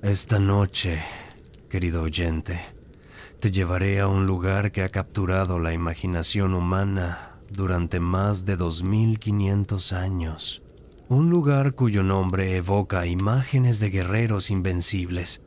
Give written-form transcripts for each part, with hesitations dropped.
Esta noche, querido oyente, te llevaré a un lugar que ha capturado la imaginación humana durante más de 2500 años. Un lugar cuyo nombre evoca imágenes de guerreros invencibles,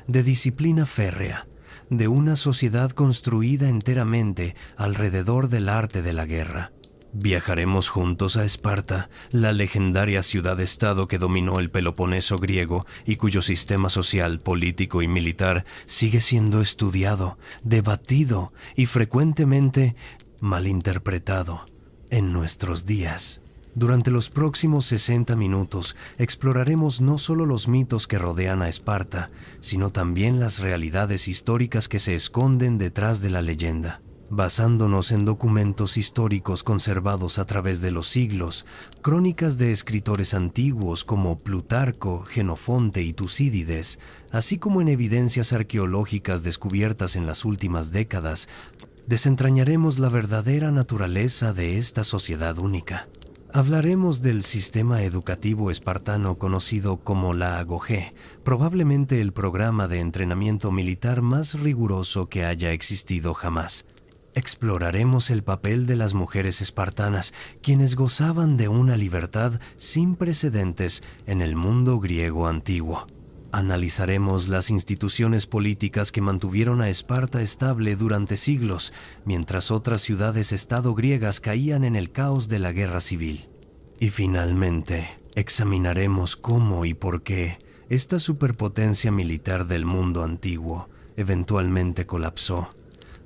de disciplina férrea, de una sociedad construida enteramente alrededor del arte de la guerra. Viajaremos juntos a Esparta, la legendaria ciudad-estado que dominó el Peloponeso griego y cuyo sistema social, político y militar sigue siendo estudiado, debatido y frecuentemente malinterpretado en nuestros días. Durante los próximos 60 minutos exploraremos no solo los mitos que rodean a Esparta, sino también las realidades históricas que se esconden detrás de la leyenda. Basándonos en documentos históricos conservados a través de los siglos, crónicas de escritores antiguos como Plutarco, Jenofonte y Tucídides, así como en evidencias arqueológicas descubiertas en las últimas décadas, desentrañaremos la verdadera naturaleza de esta sociedad única. Hablaremos del sistema educativo espartano conocido como la Agogé, probablemente el programa de entrenamiento militar más riguroso que haya existido jamás. Exploraremos el papel de las mujeres espartanas, quienes gozaban de una libertad sin precedentes en el mundo griego antiguo. Analizaremos las instituciones políticas que mantuvieron a Esparta estable durante siglos, mientras otras ciudades-estado griegas caían en el caos de la guerra civil. Y finalmente, examinaremos cómo y por qué esta superpotencia militar del mundo antiguo eventualmente colapsó,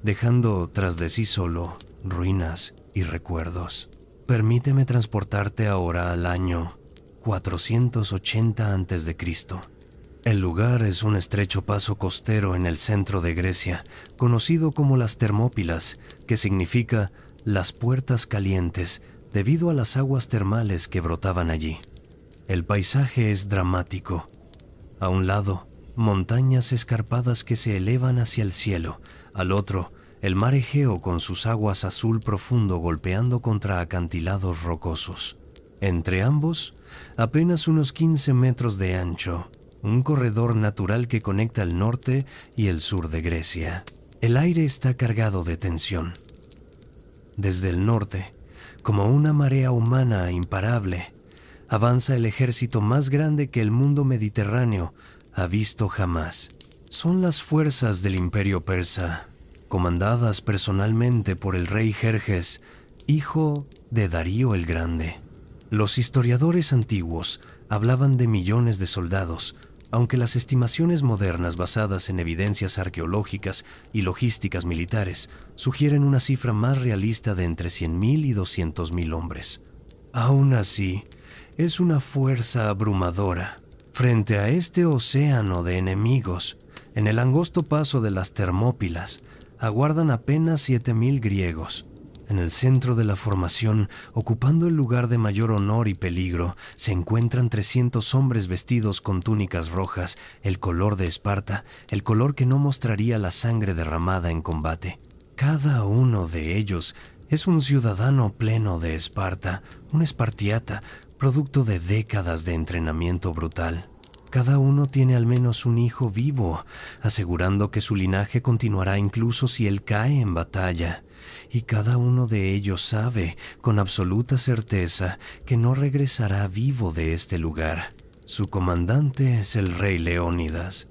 dejando tras de sí solo ruinas y recuerdos. Permíteme transportarte ahora al año 480 a.C. El lugar es un estrecho paso costero en el centro de Grecia, conocido como las Termópilas, que significa las puertas calientes, debido a las aguas termales que brotaban allí. El paisaje es dramático. A un lado, montañas escarpadas que se elevan hacia el cielo. Al otro, el mar Egeo con sus aguas azul profundo golpeando contra acantilados rocosos. Entre ambos, apenas unos 15 metros de ancho, un corredor natural que conecta el norte y el sur de Grecia. El aire está cargado de tensión. Desde el norte, como una marea humana imparable, avanza el ejército más grande que el mundo mediterráneo ha visto jamás. Son las fuerzas del Imperio Persa, comandadas personalmente por el rey Jerjes, hijo de Darío el Grande. Los historiadores antiguos hablaban de millones de soldados, aunque las estimaciones modernas basadas en evidencias arqueológicas y logísticas militares sugieren una cifra más realista de entre 100.000 y 200.000 hombres. Aún así, es una fuerza abrumadora. Frente a este océano de enemigos, en el angosto paso de las Termópilas, aguardan apenas 7.000 griegos. En el centro de la formación, ocupando el lugar de mayor honor y peligro, se encuentran 300 hombres vestidos con túnicas rojas, el color de Esparta, el color que no mostraría la sangre derramada en combate. Cada uno de ellos es un ciudadano pleno de Esparta, un espartiata, producto de décadas de entrenamiento brutal. Cada uno tiene al menos un hijo vivo, asegurando que su linaje continuará incluso si él cae en batalla. Y cada uno de ellos sabe, con absoluta certeza, que no regresará vivo de este lugar. Su comandante es el rey Leónidas,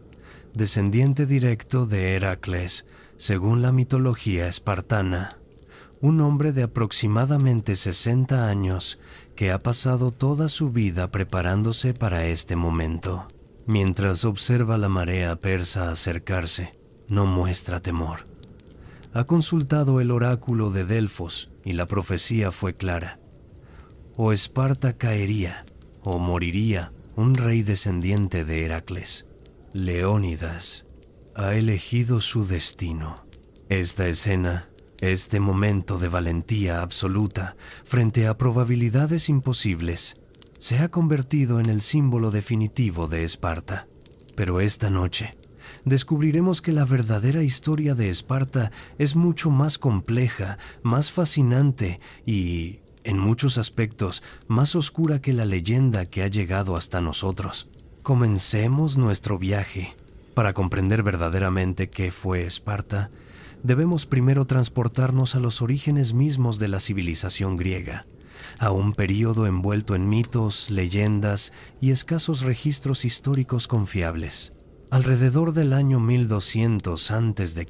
descendiente directo de Heracles, según la mitología espartana. Un hombre de aproximadamente 60 años que ha pasado toda su vida preparándose para este momento. Mientras observa la marea persa acercarse, no muestra temor. Ha consultado el oráculo de Delfos y la profecía fue clara. O Esparta caería, o moriría un rey descendiente de Heracles. Leónidas ha elegido su destino. Esta escena, este momento de valentía absoluta frente a probabilidades imposibles, se ha convertido en el símbolo definitivo de Esparta. Pero esta noche, descubriremos que la verdadera historia de Esparta es mucho más compleja, más fascinante y, en muchos aspectos, más oscura que la leyenda que ha llegado hasta nosotros. comencemos nuestro viaje. Para comprender verdaderamente qué fue Esparta, debemos primero transportarnos a los orígenes mismos de la civilización griega, a un período envuelto en mitos, leyendas y escasos registros históricos confiables. Alrededor del año 1200 a.C.,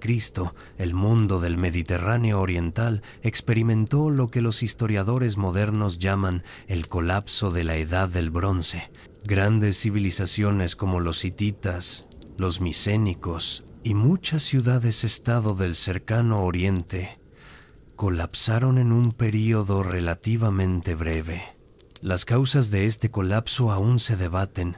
el mundo del Mediterráneo oriental experimentó lo que los historiadores modernos llaman el colapso de la Edad del Bronce. Grandes civilizaciones como los hititas, los micénicos y muchas ciudades-estado del cercano Oriente colapsaron en un período relativamente breve. Las causas de este colapso aún se debaten.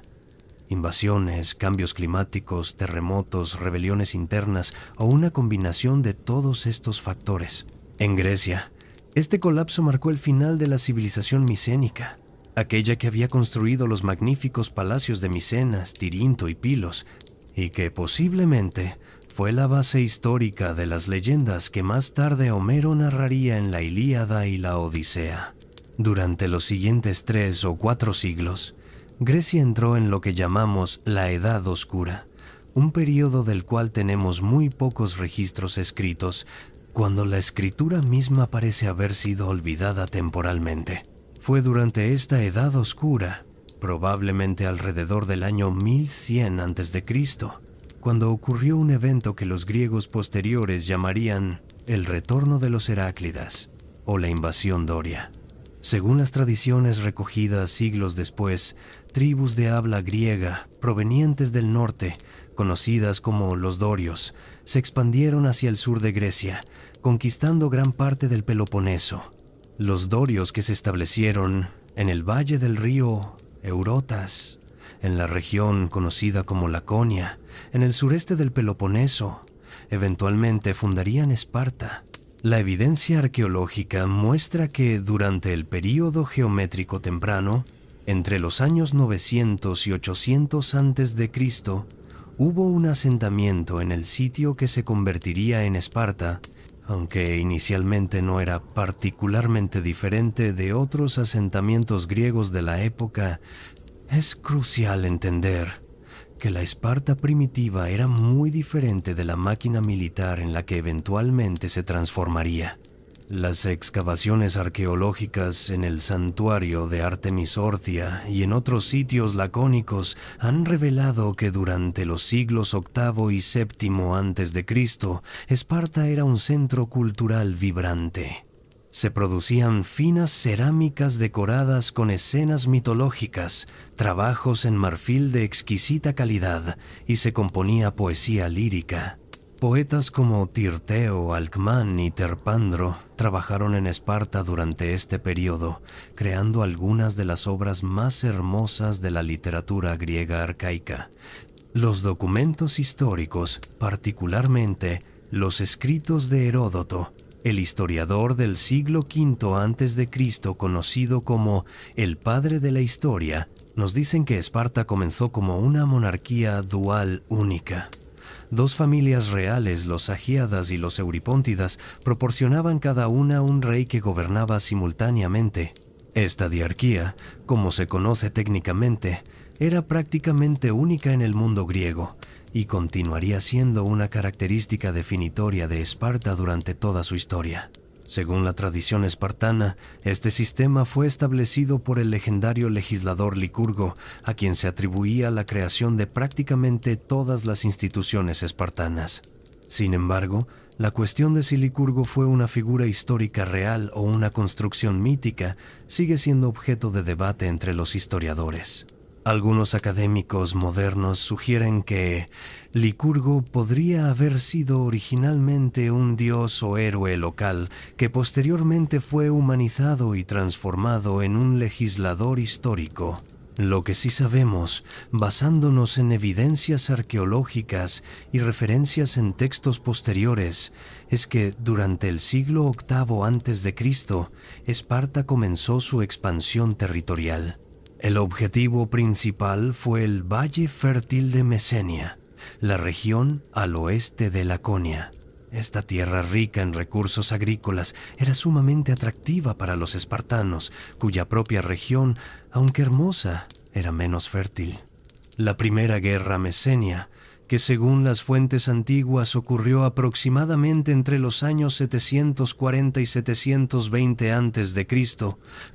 Invasiones, cambios climáticos, terremotos, rebeliones internas o una combinación de todos estos factores. En Grecia, este colapso marcó el final de la civilización micénica, aquella que había construido los magníficos palacios de Micenas, Tirinto y Pilos, y que posiblemente fue la base histórica de las leyendas que más tarde Homero narraría en la Ilíada y la Odisea. Durante los siguientes 3 o 4 siglos, Grecia entró en lo que llamamos la Edad Oscura, un período del cual tenemos muy pocos registros escritos, cuando la escritura misma parece haber sido olvidada temporalmente. Fue durante esta Edad Oscura, probablemente alrededor del año 1100 a.C., cuando ocurrió un evento que los griegos posteriores llamarían el retorno de los Heráclidas o la invasión doria. Según las tradiciones recogidas siglos después, tribus de habla griega provenientes del norte, conocidas como los dorios, se expandieron hacia el sur de Grecia, conquistando gran parte del Peloponeso. Los dorios que se establecieron en el valle del río Eurotas, en la región conocida como Laconia, en el sureste del Peloponeso, eventualmente fundarían Esparta. La evidencia arqueológica muestra que durante el período geométrico temprano, entre los años 900 y 800 a.C., hubo un asentamiento en el sitio que se convertiría en Esparta, aunque inicialmente no era particularmente diferente de otros asentamientos griegos de la época. Es crucial entender que la Esparta primitiva era muy diferente de la máquina militar en la que eventualmente se transformaría. Las excavaciones arqueológicas en el santuario de Artemis Orthia y en otros sitios lacónicos han revelado que durante los siglos VIII y VII a.C., Esparta era un centro cultural vibrante. Se producían finas cerámicas decoradas con escenas mitológicas, trabajos en marfil de exquisita calidad y se componía poesía lírica. Poetas como Tirteo, Alcmán y Terpandro trabajaron en Esparta durante este periodo, creando algunas de las obras más hermosas de la literatura griega arcaica. Los documentos históricos, particularmente los escritos de Heródoto, el historiador del siglo V a.C., conocido como el padre de la historia, nos dicen que Esparta comenzó como una monarquía dual única. Dos familias reales, los Agíadas y los Euripóntidas, proporcionaban cada una un rey que gobernaba simultáneamente. Esta diarquía, como se conoce técnicamente, era prácticamente única en el mundo griego y continuaría siendo una característica definitoria de Esparta durante toda su historia. Según la tradición espartana, este sistema fue establecido por el legendario legislador Licurgo, a quien se atribuía la creación de prácticamente todas las instituciones espartanas. Sin embargo, la cuestión de si Licurgo fue una figura histórica real o una construcción mítica sigue siendo objeto de debate entre los historiadores. Algunos académicos modernos sugieren que Licurgo podría haber sido originalmente un dios o héroe local que posteriormente fue humanizado y transformado en un legislador histórico. Lo que sí sabemos, basándonos en evidencias arqueológicas y referencias en textos posteriores, es que durante el siglo VIII a.C., Esparta comenzó su expansión territorial. El objetivo principal fue el Valle Fértil de Mesenia, la región al oeste de Laconia. Esta tierra rica en recursos agrícolas era sumamente atractiva para los espartanos, cuya propia región, aunque hermosa, era menos fértil. La primera guerra mesenia, que según las fuentes antiguas ocurrió aproximadamente entre los años 740 y 720 a.C.,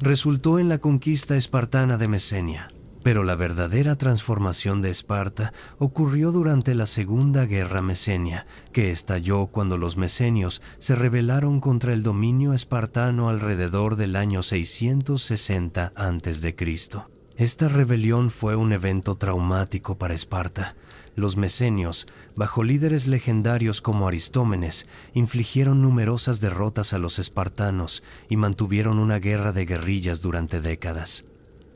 resultó en la conquista espartana de Mesenia. Pero la verdadera transformación de Esparta ocurrió durante la Segunda Guerra Mesenia, que estalló cuando los mesenios se rebelaron contra el dominio espartano alrededor del año 660 a.C. Esta rebelión fue un evento traumático para Esparta. Los mesenios, bajo líderes legendarios como Aristómenes, infligieron numerosas derrotas a los espartanos y mantuvieron una guerra de guerrillas durante décadas.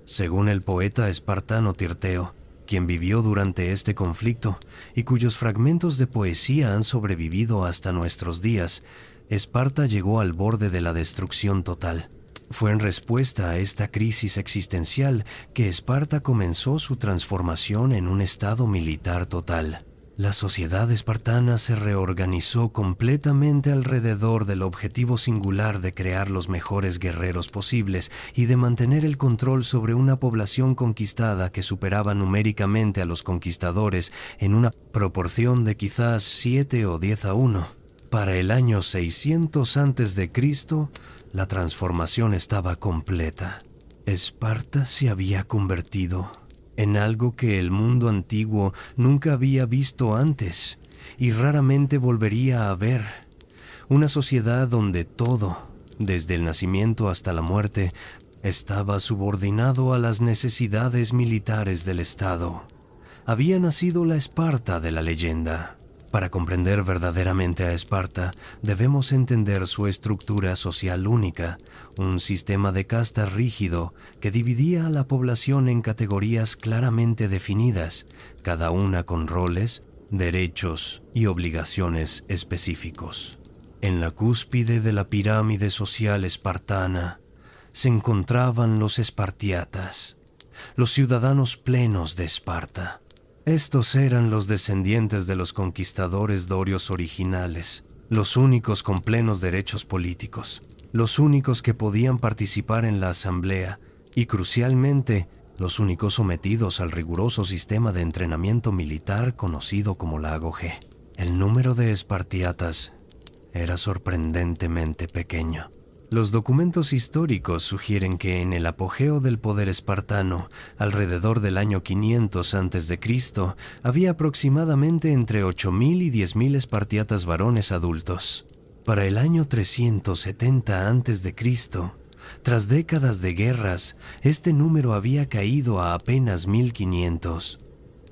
Según el poeta espartano Tirteo, quien vivió durante este conflicto y cuyos fragmentos de poesía han sobrevivido hasta nuestros días, Esparta llegó al borde de la destrucción total. Fue en respuesta a esta crisis existencial que Esparta comenzó su transformación en un estado militar total. La sociedad espartana se reorganizó completamente alrededor del objetivo singular de crear los mejores guerreros posibles y de mantener el control sobre una población conquistada que superaba numéricamente a los conquistadores en una proporción de quizás 7 o 10 a 1. Para el año 600 a.C., la transformación estaba completa. Esparta se había convertido en algo que el mundo antiguo nunca había visto antes y raramente volvería a ver. Una sociedad donde todo, desde el nacimiento hasta la muerte, estaba subordinado a las necesidades militares del Estado. Había nacido la Esparta de la leyenda. Para comprender verdaderamente a Esparta, debemos entender su estructura social única, un sistema de casta rígido que dividía a la población en categorías claramente definidas, cada una con roles, derechos y obligaciones específicos. En la cúspide de la pirámide social espartana se encontraban los espartiatas, los ciudadanos plenos de Esparta. Estos eran los descendientes de los conquistadores dorios originales, los únicos con plenos derechos políticos, los únicos que podían participar en la asamblea y, crucialmente, los únicos sometidos al riguroso sistema de entrenamiento militar conocido como la Agoge. El número de espartiatas era sorprendentemente pequeño. Los documentos históricos sugieren que en el apogeo del poder espartano, alrededor del año 500 a.C., había aproximadamente entre 8.000 y 10.000 espartiatas varones adultos. Para el año 370 a.C., tras décadas de guerras, este número había caído a apenas 1.500.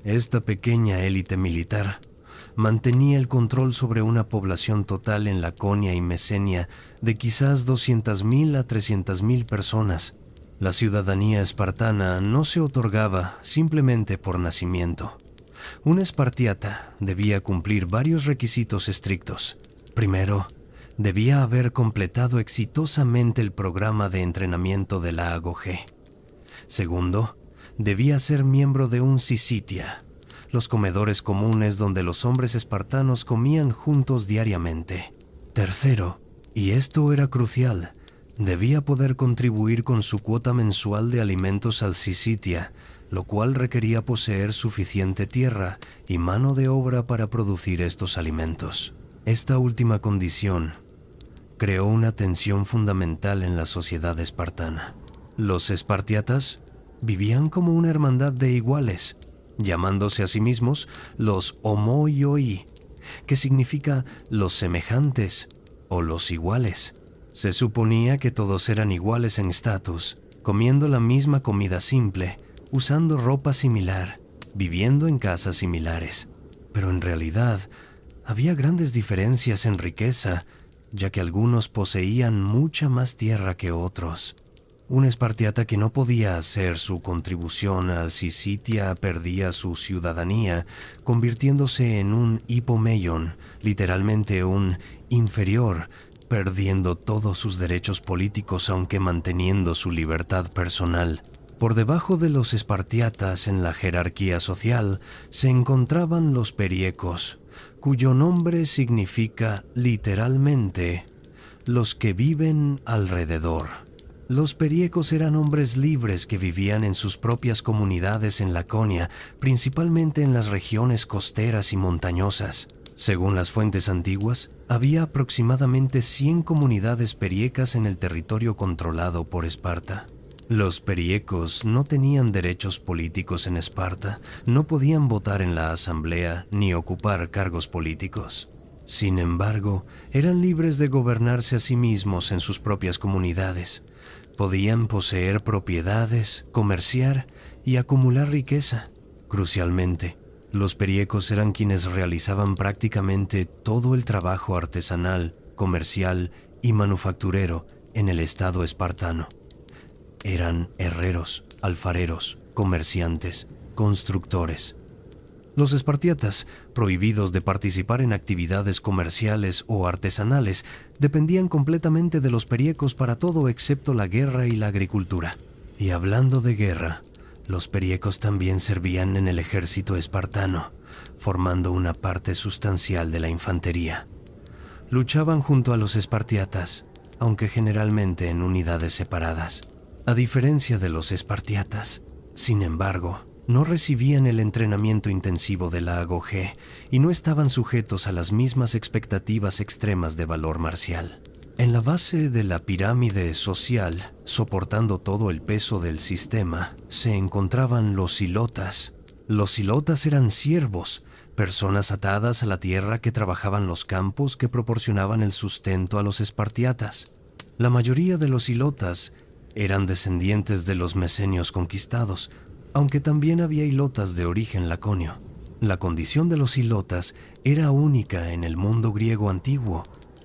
Esta pequeña élite militar mantenía el control sobre una población total en Laconia y Mesenia de quizás 200.000 a 300.000 personas. La ciudadanía espartana no se otorgaba simplemente por nacimiento. Un espartiata debía cumplir varios requisitos estrictos. Primero, debía haber completado exitosamente el programa de entrenamiento de la Agoge. Segundo, debía ser miembro de un syssitia, los comedores comunes donde los hombres espartanos comían juntos diariamente. Tercero, y esto era crucial, debía poder contribuir con su cuota mensual de alimentos al syssitia, lo cual requería poseer suficiente tierra y mano de obra para producir estos alimentos. Esta última condición creó una tensión fundamental en la sociedad espartana. Los espartiatas vivían como una hermandad de iguales, llamándose a sí mismos los homoioi, que significa los semejantes o los iguales. Se suponía que todos eran iguales en estatus, comiendo la misma comida simple, usando ropa similar, viviendo en casas similares. Pero en realidad, había grandes diferencias en riqueza, ya que algunos poseían mucha más tierra que otros. Un espartiata que no podía hacer su contribución al syssitia perdía su ciudadanía, convirtiéndose en un hipomeion, literalmente un inferior, perdiendo todos sus derechos políticos aunque manteniendo su libertad personal. Por debajo de los espartiatas en la jerarquía social se encontraban los periecos, cuyo nombre significa literalmente los que viven alrededor. Los periecos eran hombres libres que vivían en sus propias comunidades en Laconia, principalmente en las regiones costeras y montañosas. Según las fuentes antiguas, había aproximadamente 100 comunidades periecas en el territorio controlado por Esparta. Los periecos no tenían derechos políticos en Esparta, no podían votar en la asamblea ni ocupar cargos políticos. Sin embargo, eran libres de gobernarse a sí mismos en sus propias comunidades. Podían poseer propiedades, comerciar y acumular riqueza. Crucialmente, los periecos eran quienes realizaban prácticamente todo el trabajo artesanal, comercial y manufacturero en el estado espartano. Eran herreros, alfareros, comerciantes, constructores. Los espartiatas, prohibidos de participar en actividades comerciales o artesanales, dependían completamente de los periecos para todo excepto la guerra y la agricultura. Y hablando de guerra, los periecos también servían en el ejército espartano, formando una parte sustancial de la infantería. Luchaban junto a los espartiatas, aunque generalmente en unidades separadas. A diferencia de los espartiatas, sin embargo, no recibían el entrenamiento intensivo de la AGOG y no estaban sujetos a las mismas expectativas extremas de valor marcial. En la base de la pirámide social, soportando todo el peso del sistema, se encontraban los hilotas. Los hilotas eran siervos, personas atadas a la tierra que trabajaban los campos que proporcionaban el sustento a los espartiatas. La mayoría de los hilotas eran descendientes de los mesenios conquistados, aunque también había hilotas de origen laconio. La condición de los hilotas era única en el mundo griego antiguo.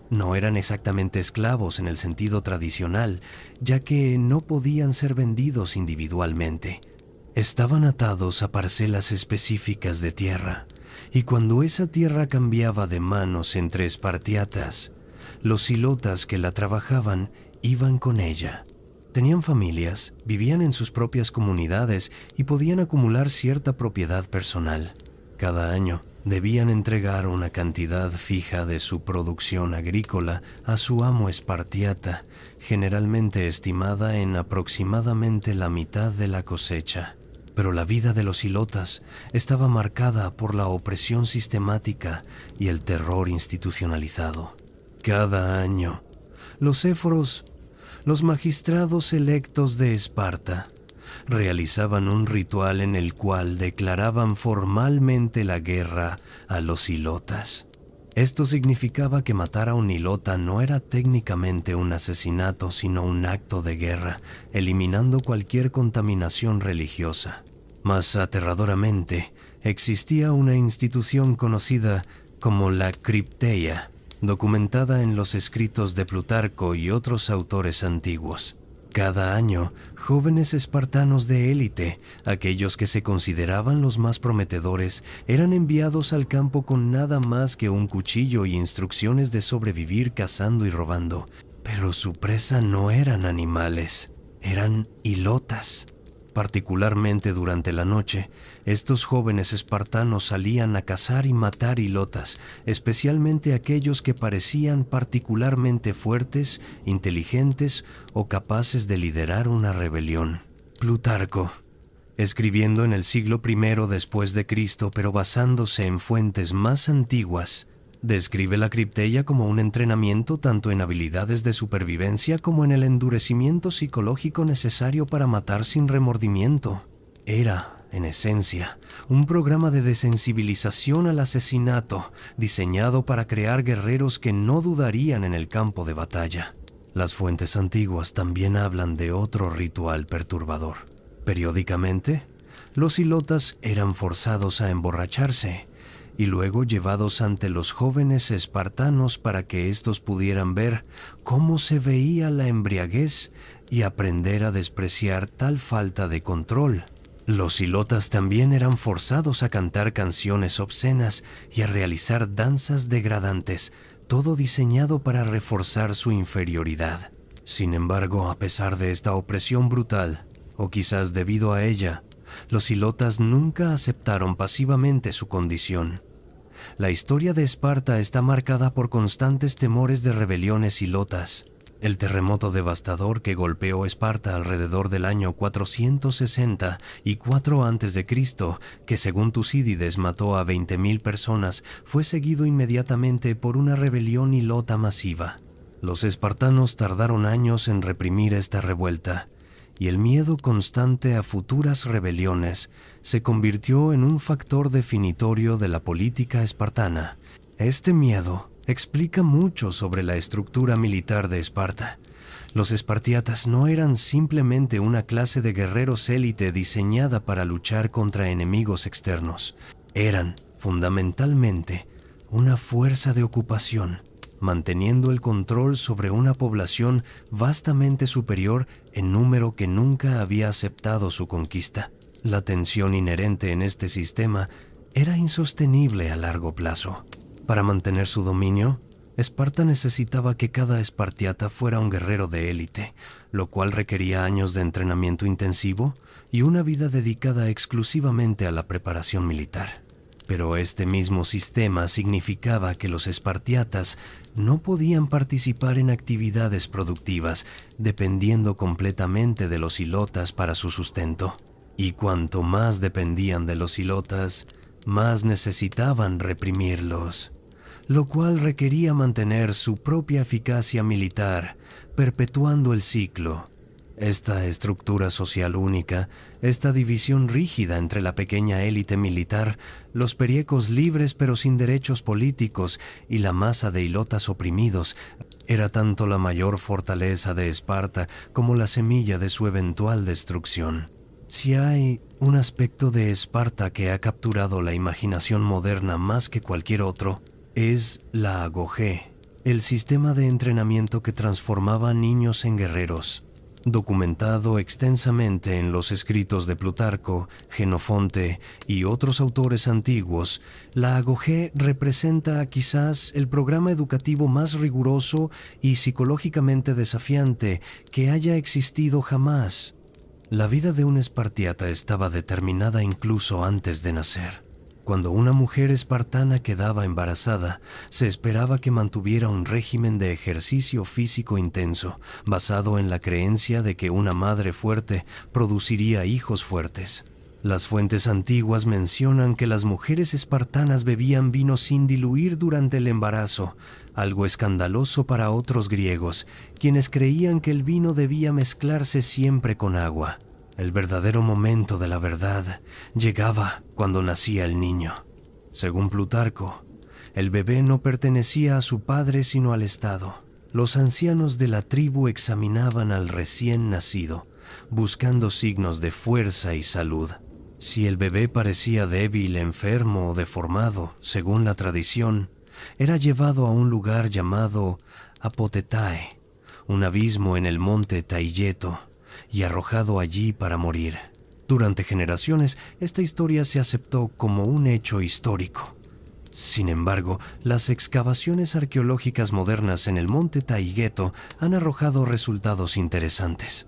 No eran exactamente esclavos en el sentido tradicional, ya que no podían ser vendidos individualmente. Estaban atados a parcelas específicas de tierra, y cuando esa tierra cambiaba de manos entre espartiatas, los hilotas que la trabajaban iban con ella. Tenían familias, vivían en sus propias comunidades y podían acumular cierta propiedad personal. Cada año debían entregar una cantidad fija de su producción agrícola a su amo espartiata, generalmente estimada en aproximadamente la mitad de la cosecha. Pero la vida de los hilotas estaba marcada por la opresión sistemática y el terror institucionalizado. Cada año, los éforos, los magistrados electos de Esparta, realizaban un ritual en el cual declaraban formalmente la guerra a los hilotas. Esto significaba que matar a un hilota no era técnicamente un asesinato, sino un acto de guerra, eliminando cualquier contaminación religiosa. Más aterradoramente, existía una institución conocida como la Cripteia, documentada en los escritos de Plutarco y otros autores antiguos. Cada año, jóvenes espartanos de élite, aquellos que se consideraban los más prometedores, eran enviados al campo con nada más que un cuchillo y instrucciones de sobrevivir cazando y robando. Pero su presa no eran animales, eran hilotas. Particularmente durante la noche, estos jóvenes espartanos salían a cazar y matar hilotas, especialmente aquellos que parecían particularmente fuertes, inteligentes o capaces de liderar una rebelión. Plutarco, escribiendo en el siglo I después de Cristo, pero basándose en fuentes más antiguas, describe la cripteia como un entrenamiento tanto en habilidades de supervivencia como en el endurecimiento psicológico necesario para matar sin remordimiento. Era, en esencia, un programa de desensibilización al asesinato, diseñado para crear guerreros que no dudarían en el campo de batalla. Las fuentes antiguas también hablan de otro ritual perturbador. Periódicamente, los hilotas eran forzados a emborracharse y luego llevados ante los jóvenes espartanos para que éstos pudieran ver cómo se veía la embriaguez y aprender a despreciar tal falta de control. Los hilotas también eran forzados a cantar canciones obscenas y a realizar danzas degradantes, todo diseñado para reforzar su inferioridad. Sin embargo, a pesar de esta opresión brutal, o quizás debido a ella, los hilotas nunca aceptaron pasivamente su condición. La historia de Esparta está marcada por constantes temores de rebeliones hilotas. El terremoto devastador que golpeó Esparta alrededor del año 464 a.C., que según Tucídides mató a 20.000 personas, fue seguido inmediatamente por una rebelión hilota masiva. Los espartanos tardaron años en reprimir esta revuelta, y el miedo constante a futuras rebeliones se convirtió en un factor definitorio de la política espartana. Este miedo explica mucho sobre la estructura militar de Esparta. Los espartiatas no eran simplemente una clase de guerreros élite diseñada para luchar contra enemigos externos. Eran, fundamentalmente, una fuerza de ocupación, manteniendo el control sobre una población vastamente superior en número que nunca había aceptado su conquista. La tensión inherente en este sistema era insostenible a largo plazo. Para mantener su dominio, Esparta necesitaba que cada espartiata fuera un guerrero de élite, lo cual requería años de entrenamiento intensivo y una vida dedicada exclusivamente a la preparación militar. Pero este mismo sistema significaba que los espartiatas no podían participar en actividades productivas, dependiendo completamente de los hilotas para su sustento. Y cuanto más dependían de los hilotas, más necesitaban reprimirlos, lo cual requería mantener su propia eficacia militar, perpetuando el ciclo. Esta estructura social única, esta división rígida entre la pequeña élite militar, los periecos libres pero sin derechos políticos y la masa de hilotas oprimidos, era tanto la mayor fortaleza de Esparta como la semilla de su eventual destrucción. Si hay un aspecto de Esparta que ha capturado la imaginación moderna más que cualquier otro, es la agogé, el sistema de entrenamiento que transformaba a niños en guerreros. Documentado extensamente en los escritos de Plutarco, Jenofonte y otros autores antiguos, la agogé representa quizás el programa educativo más riguroso y psicológicamente desafiante que haya existido jamás. La vida de un espartiata estaba determinada incluso antes de nacer. Cuando una mujer espartana quedaba embarazada, se esperaba que mantuviera un régimen de ejercicio físico intenso, basado en la creencia de que una madre fuerte produciría hijos fuertes. Las fuentes antiguas mencionan que las mujeres espartanas bebían vino sin diluir durante el embarazo, algo escandaloso para otros griegos, quienes creían que el vino debía mezclarse siempre con agua. El verdadero momento de la verdad llegaba cuando nacía el niño. Según Plutarco, el bebé no pertenecía a su padre sino al Estado. Los ancianos de la tribu examinaban al recién nacido, buscando signos de fuerza y salud. Si el bebé parecía débil, enfermo o deformado, según la tradición, era llevado a un lugar llamado Apotetae, un abismo en el monte Taygeto, y arrojado allí para morir. Durante generaciones, esta historia se aceptó como un hecho histórico. Sin embargo, las excavaciones arqueológicas modernas en el monte Taygeto han arrojado resultados interesantes.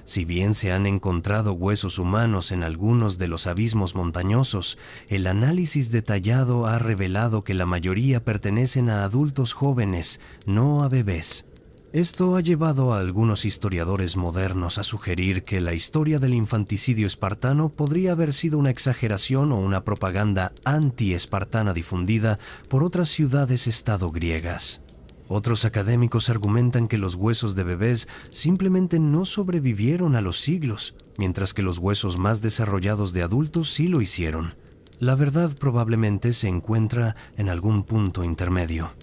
Si bien se han encontrado huesos humanos en algunos de los abismos montañosos, el análisis detallado ha revelado que la mayoría pertenecen a adultos jóvenes, no a bebés. Esto ha llevado a algunos historiadores modernos a sugerir que la historia del infanticidio espartano podría haber sido una exageración o una propaganda anti-espartana difundida por otras ciudades-estado griegas. Otros académicos argumentan que los huesos de bebés simplemente no sobrevivieron a los siglos, mientras que los huesos más desarrollados de adultos sí lo hicieron. La verdad probablemente se encuentra en algún punto intermedio.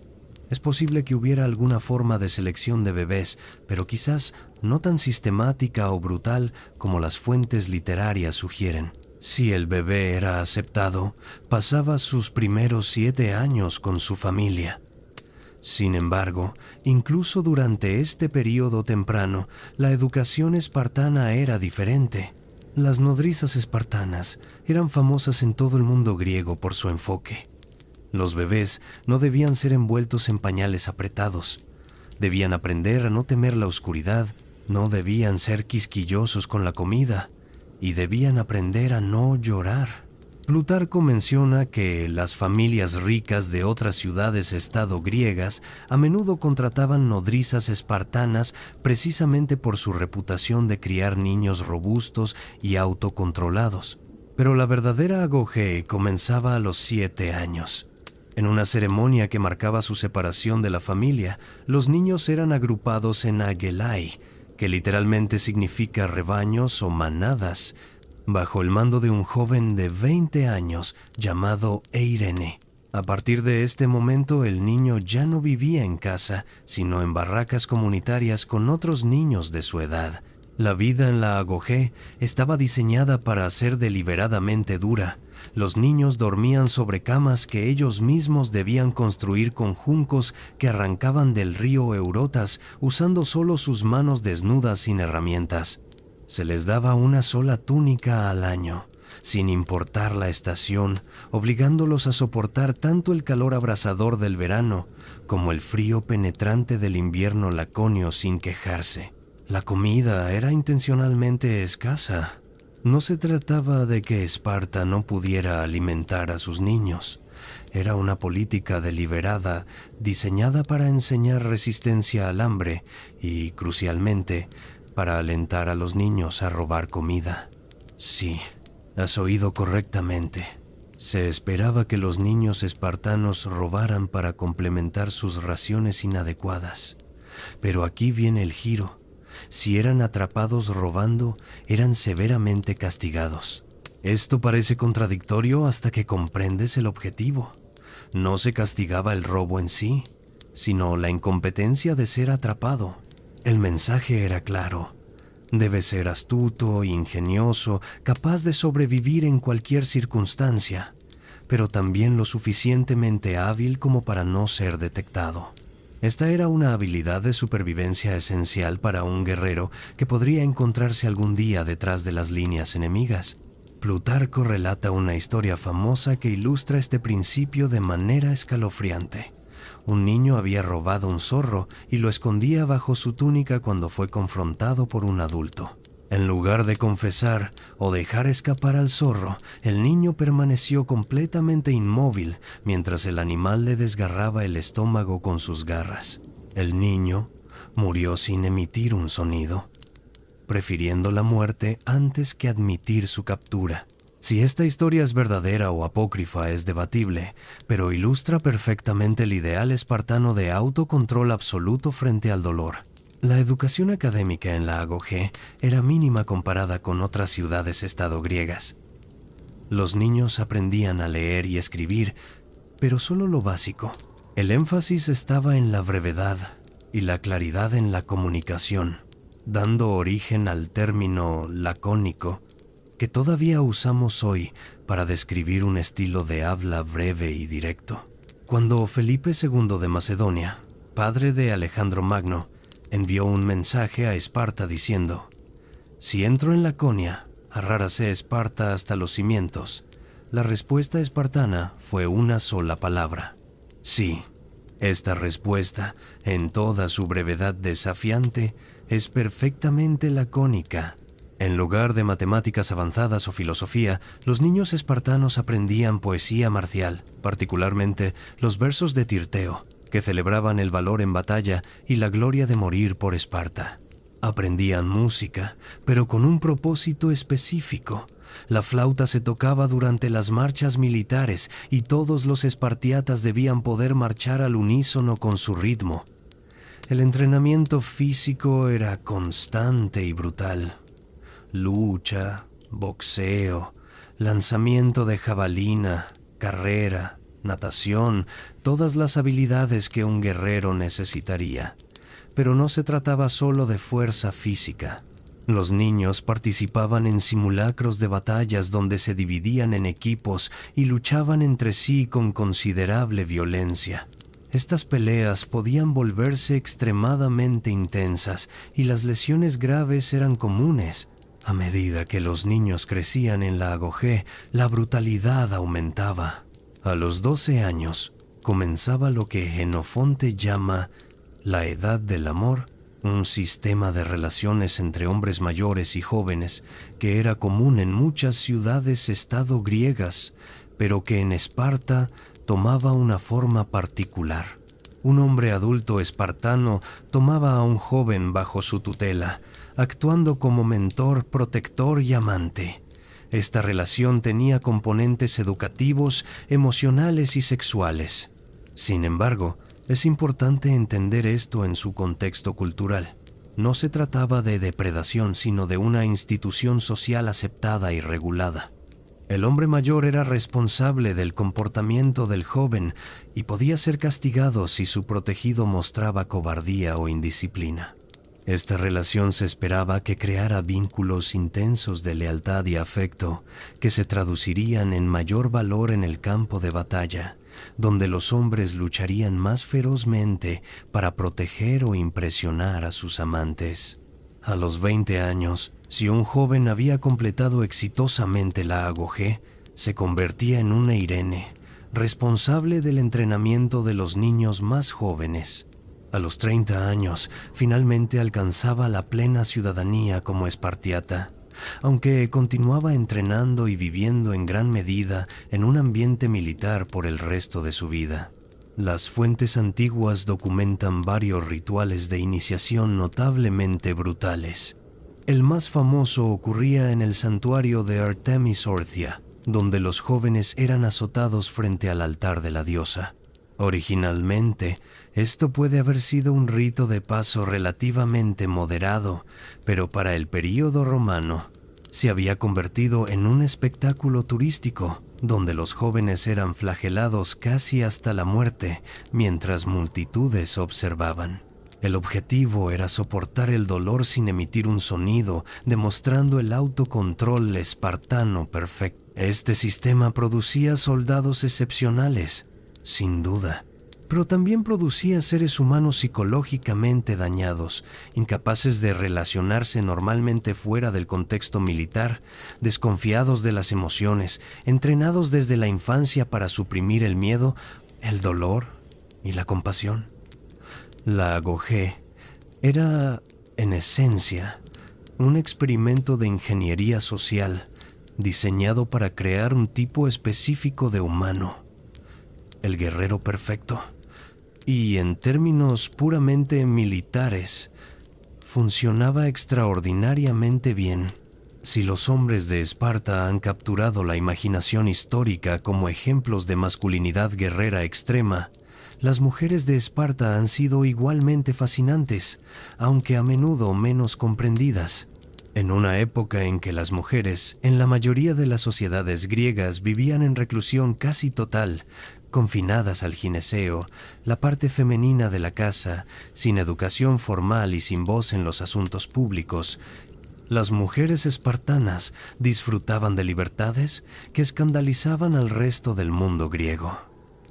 Es posible que hubiera alguna forma de selección de bebés, pero quizás no tan sistemática o brutal como las fuentes literarias sugieren. Si el bebé era aceptado, pasaba sus primeros 7 años con su familia. Sin embargo, incluso durante este período temprano, la educación espartana era diferente. Las nodrizas espartanas eran famosas en todo el mundo griego por su enfoque. Los bebés no debían ser envueltos en pañales apretados. Debían aprender a no temer la oscuridad, no debían ser quisquillosos con la comida y debían aprender a no llorar. Plutarco menciona que las familias ricas de otras ciudades-estado griegas a menudo contrataban nodrizas espartanas precisamente por su reputación de criar niños robustos y autocontrolados. Pero la verdadera agogé comenzaba a los 7 años. En una ceremonia que marcaba su separación de la familia, los niños eran agrupados en agelai, que literalmente significa rebaños o manadas, bajo el mando de un joven de 20 años llamado Eirene. A partir de este momento, el niño ya no vivía en casa, sino en barracas comunitarias con otros niños de su edad. La vida en la agogé estaba diseñada para ser deliberadamente dura. Los niños dormían sobre camas que ellos mismos debían construir con juncos que arrancaban del río Eurotas usando solo sus manos desnudas sin herramientas. Se les daba una sola túnica al año, sin importar la estación, obligándolos a soportar tanto el calor abrasador del verano como el frío penetrante del invierno laconio sin quejarse. La comida era intencionalmente escasa. No se trataba de que Esparta no pudiera alimentar a sus niños. Era una política deliberada, diseñada para enseñar resistencia al hambre y, crucialmente, para alentar a los niños a robar comida. Sí, has oído correctamente. Se esperaba que los niños espartanos robaran para complementar sus raciones inadecuadas. Pero aquí viene el giro. Si eran atrapados robando, eran severamente castigados. Esto parece contradictorio hasta que comprendes el objetivo. No se castigaba el robo en sí, sino la incompetencia de ser atrapado. El mensaje era claro. Debes ser astuto, ingenioso, capaz de sobrevivir en cualquier circunstancia, pero también lo suficientemente hábil como para no ser detectado. Esta era una habilidad de supervivencia esencial para un guerrero que podría encontrarse algún día detrás de las líneas enemigas. Plutarco relata una historia famosa que ilustra este principio de manera escalofriante. Un niño había robado un zorro y lo escondía bajo su túnica cuando fue confrontado por un adulto. En lugar de confesar o dejar escapar al zorro, el niño permaneció completamente inmóvil mientras el animal le desgarraba el estómago con sus garras. El niño murió sin emitir un sonido, prefiriendo la muerte antes que admitir su captura. Si esta historia es verdadera o apócrifa es debatible, pero ilustra perfectamente el ideal espartano de autocontrol absoluto frente al dolor. La educación académica en la agogé era mínima comparada con otras ciudades-estado griegas. Los niños aprendían a leer y escribir, pero solo lo básico. El énfasis estaba en la brevedad y la claridad en la comunicación, dando origen al término lacónico, que todavía usamos hoy para describir un estilo de habla breve y directo. Cuando Felipe II de Macedonia, padre de Alejandro Magno, envió un mensaje a Esparta diciendo: «Si entro en Laconia, arrárase Esparta hasta los cimientos», la respuesta espartana fue una sola palabra: «Sí». Esta respuesta, en toda su brevedad desafiante, es perfectamente lacónica. En lugar de matemáticas avanzadas o filosofía, los niños espartanos aprendían poesía marcial, particularmente los versos de Tirteo, que celebraban el valor en batalla y la gloria de morir por Esparta. Aprendían música, pero con un propósito específico. La flauta se tocaba durante las marchas militares y todos los espartiatas debían poder marchar al unísono con su ritmo. El entrenamiento físico era constante y brutal. Lucha, boxeo, lanzamiento de jabalina, carrera, natación, todas las habilidades que un guerrero necesitaría. Pero no se trataba solo de fuerza física. Los niños participaban en simulacros de batallas donde se dividían en equipos y luchaban entre sí con considerable violencia. Estas peleas podían volverse extremadamente intensas y las lesiones graves eran comunes. A medida que los niños crecían en la agogé, la brutalidad aumentaba. A los 12 años comenzaba lo que Jenofonte llama la edad del amor un sistema de relaciones entre hombres mayores y jóvenes que era común en muchas ciudades-estado griegas, pero que en Esparta tomaba una forma particular. Un hombre adulto espartano tomaba a un joven bajo su tutela, actuando como mentor, protector y amante. Esta relación tenía componentes educativos, emocionales y sexuales. Sin embargo, es importante entender esto en su contexto cultural. No se trataba de depredación, sino de una institución social aceptada y regulada. El hombre mayor era responsable del comportamiento del joven y podía ser castigado si su protegido mostraba cobardía o indisciplina. Esta relación se esperaba que creara vínculos intensos de lealtad y afecto que se traducirían en mayor valor en el campo de batalla, donde los hombres lucharían más ferozmente para proteger o impresionar a sus amantes. A los 20 años, si un joven había completado exitosamente la agogé, se convertía en una Irene, responsable del entrenamiento de los niños más jóvenes. A los 30 años, finalmente alcanzaba la plena ciudadanía como espartiata, aunque continuaba entrenando y viviendo en gran medida en un ambiente militar por el resto de su vida. Las fuentes antiguas documentan varios rituales de iniciación notablemente brutales. El más famoso ocurría en el santuario de Artemis Orthia, donde los jóvenes eran azotados frente al altar de la diosa. Originalmente, esto puede haber sido un rito de paso relativamente moderado, pero para el período romano se había convertido en un espectáculo turístico, donde los jóvenes eran flagelados casi hasta la muerte, mientras multitudes observaban. El objetivo era soportar el dolor sin emitir un sonido, demostrando el autocontrol espartano perfecto. Este sistema producía soldados excepcionales, sin duda, pero también producía seres humanos psicológicamente dañados, incapaces de relacionarse normalmente fuera del contexto militar, desconfiados de las emociones, entrenados desde la infancia para suprimir el miedo, el dolor y la compasión. La agogé era, en esencia, un experimento de ingeniería social diseñado para crear un tipo específico de humano, el guerrero perfecto. Y en términos puramente militares, funcionaba extraordinariamente bien. Si los hombres de Esparta han capturado la imaginación histórica como ejemplos de masculinidad guerrera extrema, las mujeres de Esparta han sido igualmente fascinantes, aunque a menudo menos comprendidas. En una época en que las mujeres, en la mayoría de las sociedades griegas, vivían en reclusión casi total, confinadas al gineceo, la parte femenina de la casa, sin educación formal y sin voz en los asuntos públicos, las mujeres espartanas disfrutaban de libertades que escandalizaban al resto del mundo griego.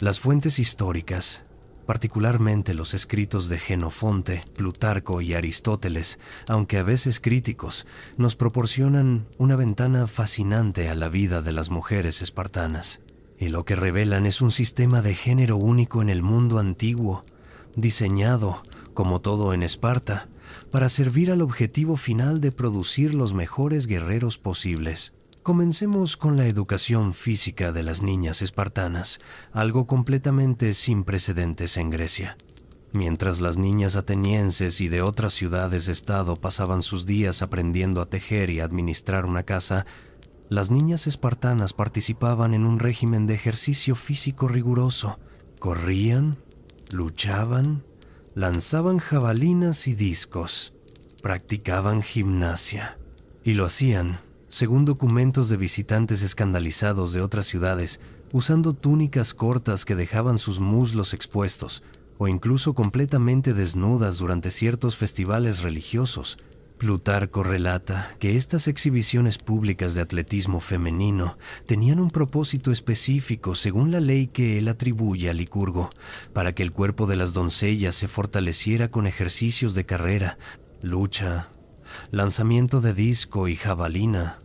Las fuentes históricas, particularmente los escritos de Jenofonte, Plutarco y Aristóteles, aunque a veces críticos, nos proporcionan una ventana fascinante a la vida de las mujeres espartanas. Y lo que revelan es un sistema de género único en el mundo antiguo, diseñado, como todo en Esparta, para servir al objetivo final de producir los mejores guerreros posibles. Comencemos con la educación física de las niñas espartanas, algo completamente sin precedentes en Grecia. Mientras las niñas atenienses y de otras ciudades-estado pasaban sus días aprendiendo a tejer y administrar una casa, las niñas espartanas participaban en un régimen de ejercicio físico riguroso. Corrían, luchaban, lanzaban jabalinas y discos, practicaban gimnasia, y lo hacían, según documentos de visitantes escandalizados de otras ciudades, usando túnicas cortas que dejaban sus muslos expuestos, o incluso completamente desnudas durante ciertos festivales religiosos. Plutarco relata que estas exhibiciones públicas de atletismo femenino tenían un propósito específico según la ley que él atribuye a Licurgo, para que el cuerpo de las doncellas se fortaleciera con ejercicios de carrera, lucha, lanzamiento de disco y jabalina,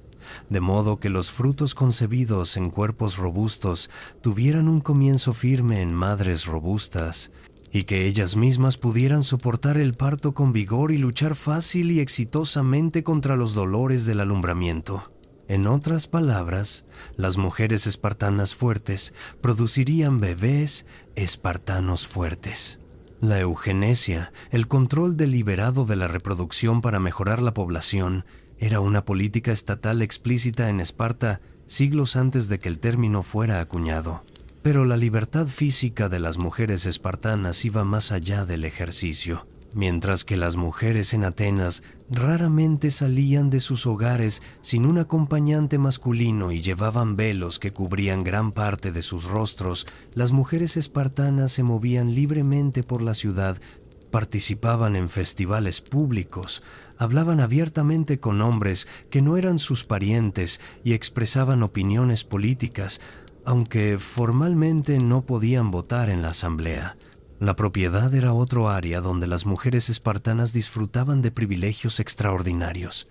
de modo que los frutos concebidos en cuerpos robustos tuvieran un comienzo firme en madres robustas y que ellas mismas pudieran soportar el parto con vigor y luchar fácil y exitosamente contra los dolores del alumbramiento. En otras palabras, las mujeres espartanas fuertes producirían bebés espartanos fuertes. La eugenesia, el control deliberado de la reproducción para mejorar la población, era una política estatal explícita en Esparta siglos antes de que el término fuera acuñado. Pero la libertad física de las mujeres espartanas iba más allá del ejercicio. Mientras que las mujeres en Atenas raramente salían de sus hogares sin un acompañante masculino y llevaban velos que cubrían gran parte de sus rostros, las mujeres espartanas se movían libremente por la ciudad, participaban en festivales públicos, hablaban abiertamente con hombres que no eran sus parientes y expresaban opiniones políticas, aunque formalmente no podían votar en la asamblea. La propiedad era otro área donde las mujeres espartanas disfrutaban de privilegios extraordinarios.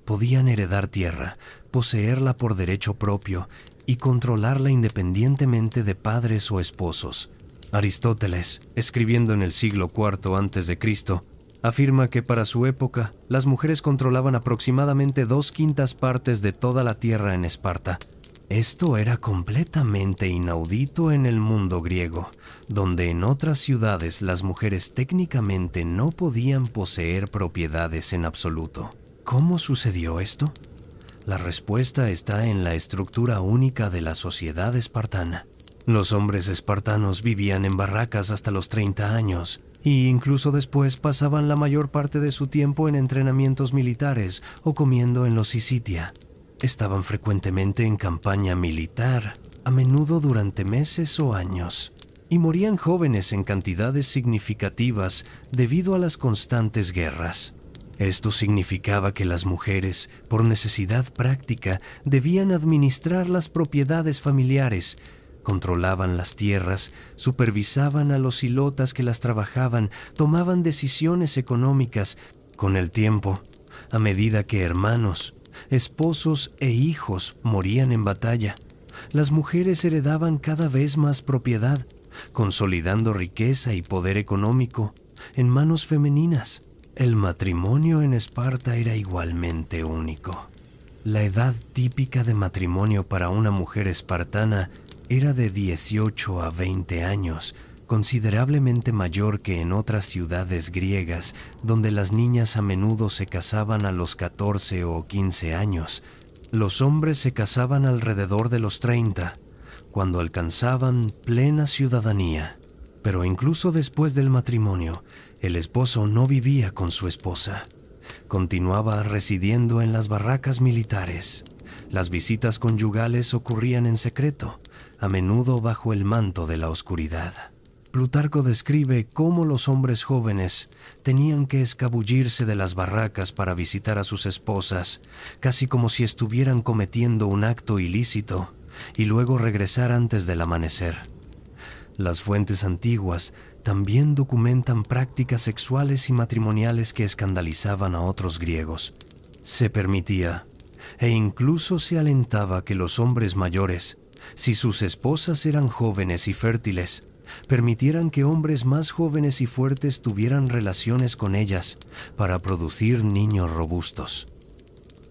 Podían heredar tierra, poseerla por derecho propio y controlarla independientemente de padres o esposos. Aristóteles, escribiendo en el siglo IV a.C., afirma que para su época las mujeres controlaban aproximadamente 2/5 partes de toda la tierra en Esparta. Esto era completamente inaudito en el mundo griego, donde en otras ciudades las mujeres técnicamente no podían poseer propiedades en absoluto. ¿Cómo sucedió esto? La respuesta está en la estructura única de la sociedad espartana. Los hombres espartanos vivían en barracas hasta los 30 años, e incluso después pasaban la mayor parte de su tiempo en entrenamientos militares o comiendo en los Sicitia. Estaban frecuentemente en campaña militar, a menudo durante meses o años, y morían jóvenes en cantidades significativas debido a las constantes guerras. Esto significaba que las mujeres, por necesidad práctica, debían administrar las propiedades familiares, controlaban las tierras, supervisaban a los hilotas que las trabajaban, tomaban decisiones económicas. Con el tiempo, a medida que hermanos, esposos e hijos morían en batalla, las mujeres heredaban cada vez más propiedad, consolidando riqueza y poder económico en manos femeninas. El matrimonio en Esparta era igualmente único. La edad típica de matrimonio para una mujer espartana era de 18 a 20 años, considerablemente mayor que en otras ciudades griegas, donde las niñas a menudo se casaban a los 14 o 15 años. Los hombres se casaban alrededor de los 30, cuando alcanzaban plena ciudadanía. Pero incluso después del matrimonio, el esposo no vivía con su esposa. Continuaba residiendo en las barracas militares. Las visitas conyugales ocurrían en secreto, a menudo bajo el manto de la oscuridad. Plutarco describe cómo los hombres jóvenes tenían que escabullirse de las barracas para visitar a sus esposas, casi como si estuvieran cometiendo un acto ilícito, y luego regresar antes del amanecer. Las fuentes antiguas también documentan prácticas sexuales y matrimoniales que escandalizaban a otros griegos. Se permitía, e incluso se alentaba que los hombres mayores, si sus esposas eran jóvenes y fértiles, permitieran que hombres más jóvenes y fuertes tuvieran relaciones con ellas para producir niños robustos.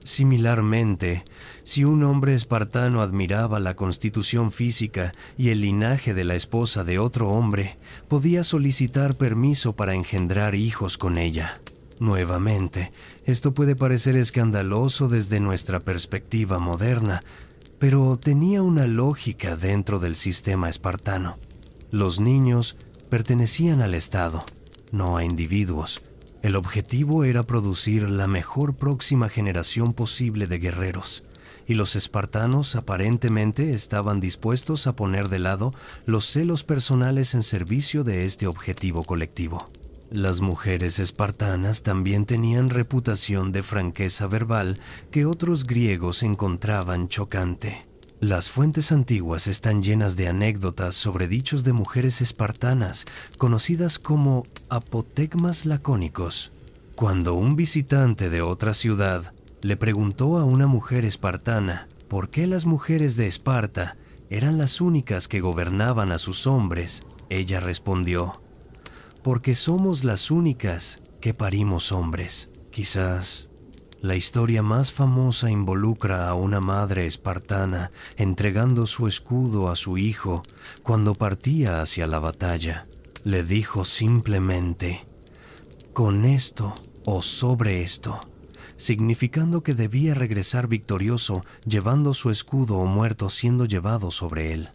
Similarmente, si un hombre espartano admiraba la constitución física y el linaje de la esposa de otro hombre, podía solicitar permiso para engendrar hijos con ella. Nuevamente, esto puede parecer escandaloso desde nuestra perspectiva moderna, pero tenía una lógica dentro del sistema espartano. Los niños pertenecían al Estado, no a individuos. El objetivo era producir la mejor próxima generación posible de guerreros, y los espartanos aparentemente estaban dispuestos a poner de lado los celos personales en servicio de este objetivo colectivo. Las mujeres espartanas también tenían reputación de franqueza verbal que otros griegos encontraban chocante. Las fuentes antiguas están llenas de anécdotas sobre dichos de mujeres espartanas, conocidas como apotegmas lacónicos. Cuando un visitante de otra ciudad le preguntó a una mujer espartana por qué las mujeres de Esparta eran las únicas que gobernaban a sus hombres, ella respondió: porque somos las únicas que parimos hombres. Quizás la historia más famosa involucra a una madre espartana entregando su escudo a su hijo cuando partía hacia la batalla. Le dijo simplemente, con esto o sobre esto, significando que debía regresar victorioso llevando su escudo o muerto siendo llevado sobre él.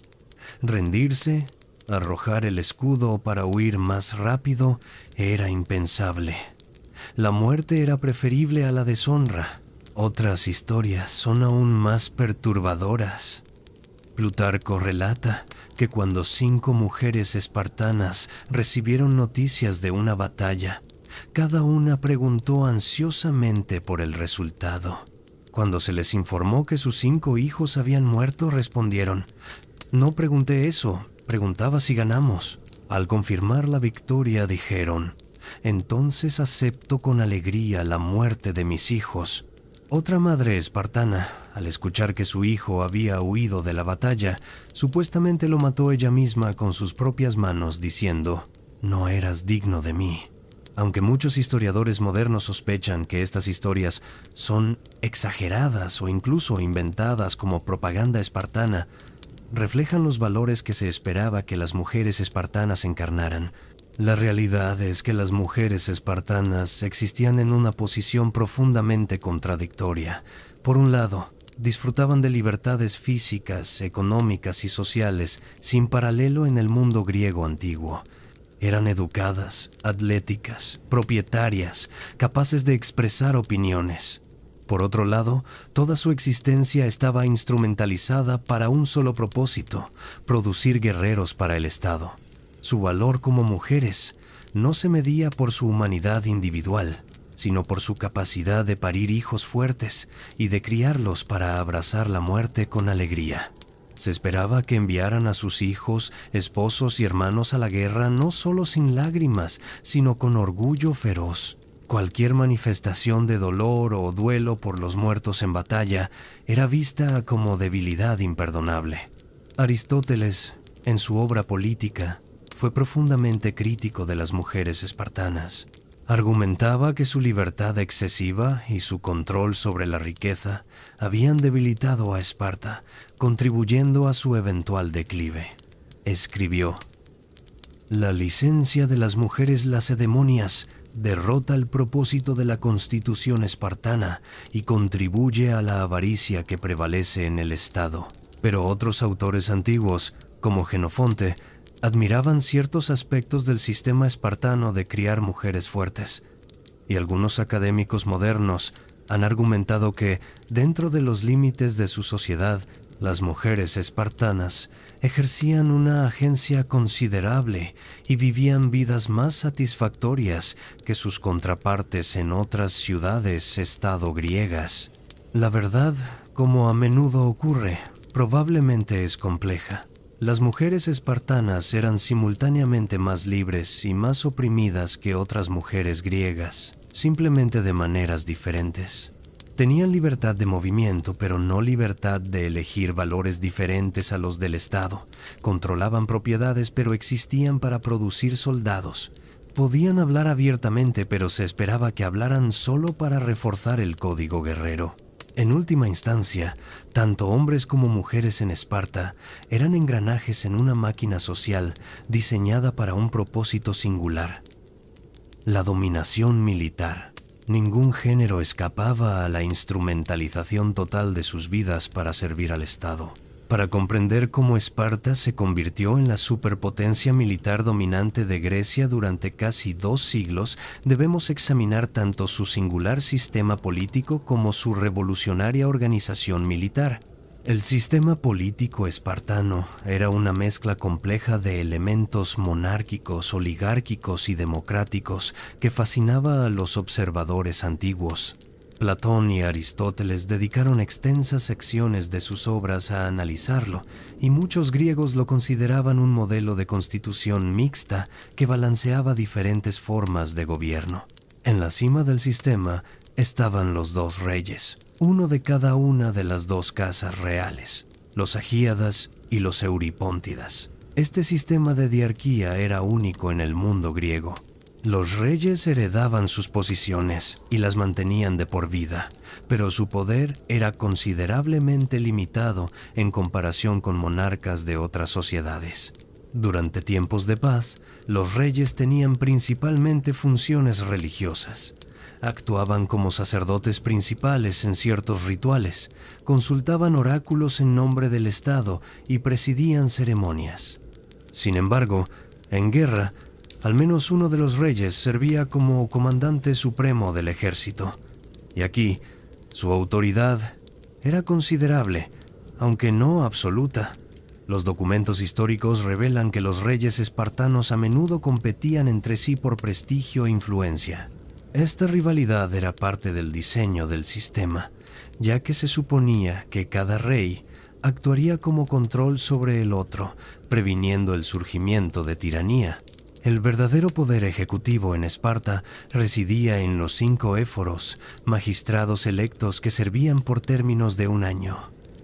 Rendirse, arrojar el escudo para huir más rápido, era impensable. La muerte era preferible a la deshonra. Otras historias son aún más perturbadoras. Plutarco relata que cuando 5 mujeres espartanas recibieron noticias de una batalla, cada una preguntó ansiosamente por el resultado. Cuando se les informó que sus 5 hijos habían muerto, respondieron, «No pregunté eso, preguntaba si ganamos». Al confirmar la victoria dijeron, «Entonces acepto con alegría la muerte de mis hijos». Otra madre espartana, al escuchar que su hijo había huido de la batalla, supuestamente lo mató ella misma con sus propias manos, diciendo, «No eras digno de mí». Aunque muchos historiadores modernos sospechan que estas historias son exageradas o incluso inventadas como propaganda espartana, reflejan los valores que se esperaba que las mujeres espartanas encarnaran. La realidad es que las mujeres espartanas existían en una posición profundamente contradictoria. Por un lado, disfrutaban de libertades físicas, económicas y sociales sin paralelo en el mundo griego antiguo. Eran educadas, atléticas, propietarias, capaces de expresar opiniones. Por otro lado, toda su existencia estaba instrumentalizada para un solo propósito: producir guerreros para el Estado. Su valor como mujeres no se medía por su humanidad individual, sino por su capacidad de parir hijos fuertes y de criarlos para abrazar la muerte con alegría. Se esperaba que enviaran a sus hijos, esposos y hermanos a la guerra no solo sin lágrimas, sino con orgullo feroz. Cualquier manifestación de dolor o duelo por los muertos en batalla era vista como debilidad imperdonable. Aristóteles, en su obra política, fue profundamente crítico de las mujeres espartanas. Argumentaba que su libertad excesiva y su control sobre la riqueza habían debilitado a Esparta, contribuyendo a su eventual declive. Escribió, «La licencia de las mujeres lacedemonias derrota el propósito de la constitución espartana y contribuye a la avaricia que prevalece en el Estado». Pero otros autores antiguos, como Jenofonte, admiraban ciertos aspectos del sistema espartano de criar mujeres fuertes, y algunos académicos modernos han argumentado que, dentro de los límites de su sociedad, las mujeres espartanas ejercían una agencia considerable y vivían vidas más satisfactorias que sus contrapartes en otras ciudades-estado griegas. La verdad, como a menudo ocurre, probablemente es compleja. Las mujeres espartanas eran simultáneamente más libres y más oprimidas que otras mujeres griegas, simplemente de maneras diferentes. Tenían libertad de movimiento, pero no libertad de elegir valores diferentes a los del Estado. Controlaban propiedades, pero existían para producir soldados. Podían hablar abiertamente, pero se esperaba que hablaran solo para reforzar el código guerrero. En última instancia, tanto hombres como mujeres en Esparta eran engranajes en una máquina social diseñada para un propósito singular: la dominación militar. Ningún género escapaba a la instrumentalización total de sus vidas para servir al Estado. Para comprender cómo Esparta se convirtió en la superpotencia militar dominante de Grecia durante casi 2 siglos, debemos examinar tanto su singular sistema político como su revolucionaria organización militar. El sistema político espartano era una mezcla compleja de elementos monárquicos, oligárquicos y democráticos que fascinaba a los observadores antiguos. Platón y Aristóteles dedicaron extensas secciones de sus obras a analizarlo, y muchos griegos lo consideraban un modelo de constitución mixta que balanceaba diferentes formas de gobierno. En la cima del sistema estaban los 2 reyes, uno de cada una de las 2 casas reales, los agíadas y los euripóntidas. Este sistema de diarquía era único en el mundo griego. Los reyes heredaban sus posiciones y las mantenían de por vida, pero su poder era considerablemente limitado en comparación con monarcas de otras sociedades. Durante tiempos de paz, los reyes tenían principalmente funciones religiosas. Actuaban como sacerdotes principales en ciertos rituales, consultaban oráculos en nombre del Estado y presidían ceremonias. Sin embargo, en guerra, al menos uno de los reyes servía como comandante supremo del ejército, y aquí su autoridad era considerable, aunque no absoluta. Los documentos históricos revelan que los reyes espartanos a menudo competían entre sí por prestigio e influencia. Esta rivalidad era parte del diseño del sistema, ya que se suponía que cada rey actuaría como control sobre el otro, previniendo el surgimiento de tiranía. El verdadero poder ejecutivo en Esparta residía en los 5 éforos, magistrados electos que servían por términos de 1 año.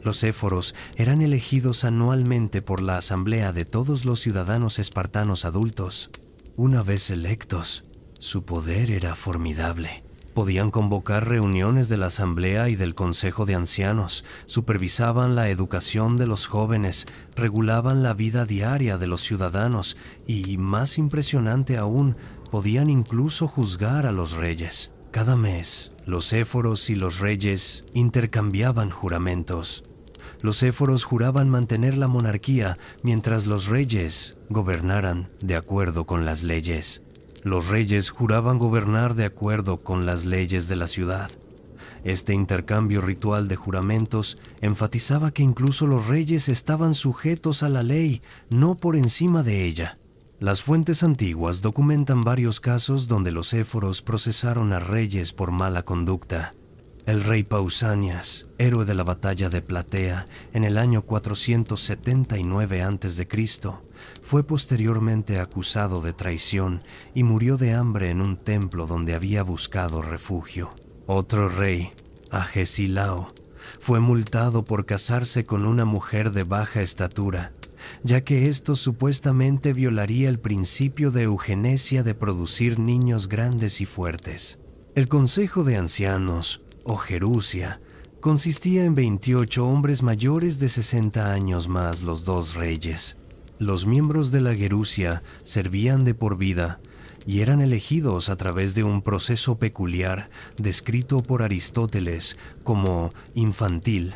Los éforos eran elegidos anualmente por la asamblea de todos los ciudadanos espartanos adultos. Una vez electos, su poder era formidable. Podían convocar reuniones de la asamblea y del consejo de ancianos, supervisaban la educación de los jóvenes, regulaban la vida diaria de los ciudadanos y, más impresionante aún, podían incluso juzgar a los reyes. Cada mes, los éforos y los reyes intercambiaban juramentos. Los éforos juraban mantener la monarquía mientras los reyes gobernaran de acuerdo con las leyes. Los reyes juraban gobernar de acuerdo con las leyes de la ciudad. Este intercambio ritual de juramentos enfatizaba que incluso los reyes estaban sujetos a la ley, no por encima de ella. Las fuentes antiguas documentan varios casos donde los éforos procesaron a reyes por mala conducta. El rey Pausanias, héroe de la batalla de Platea en el año 479 a.C., fue posteriormente acusado de traición y murió de hambre en un templo donde había buscado refugio. Otro rey, Agesilao, fue multado por casarse con una mujer de baja estatura, ya que esto supuestamente violaría el principio de eugenesia de producir niños grandes y fuertes. El Consejo de Ancianos, o Gerusia, consistía en 28 hombres mayores de 60 años más los 2 reyes. Los miembros de la Gerusia servían de por vida y eran elegidos a través de un proceso peculiar descrito por Aristóteles como infantil.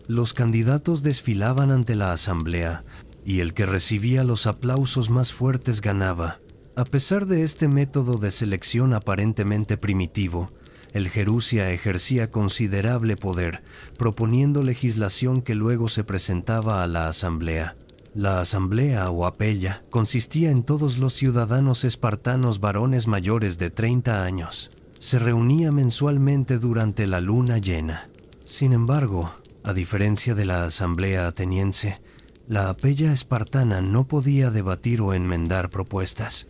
Los candidatos desfilaban ante la asamblea y el que recibía los aplausos más fuertes ganaba. A pesar de este método de selección aparentemente primitivo, el Gerusia ejercía considerable poder, proponiendo legislación que luego se presentaba a la asamblea. La asamblea o apella consistía en todos los ciudadanos espartanos varones mayores de 30 años. Se reunía mensualmente durante la luna llena. Sin embargo, a diferencia de la asamblea ateniense, la apella espartana no podía debatir o enmendar propuestas.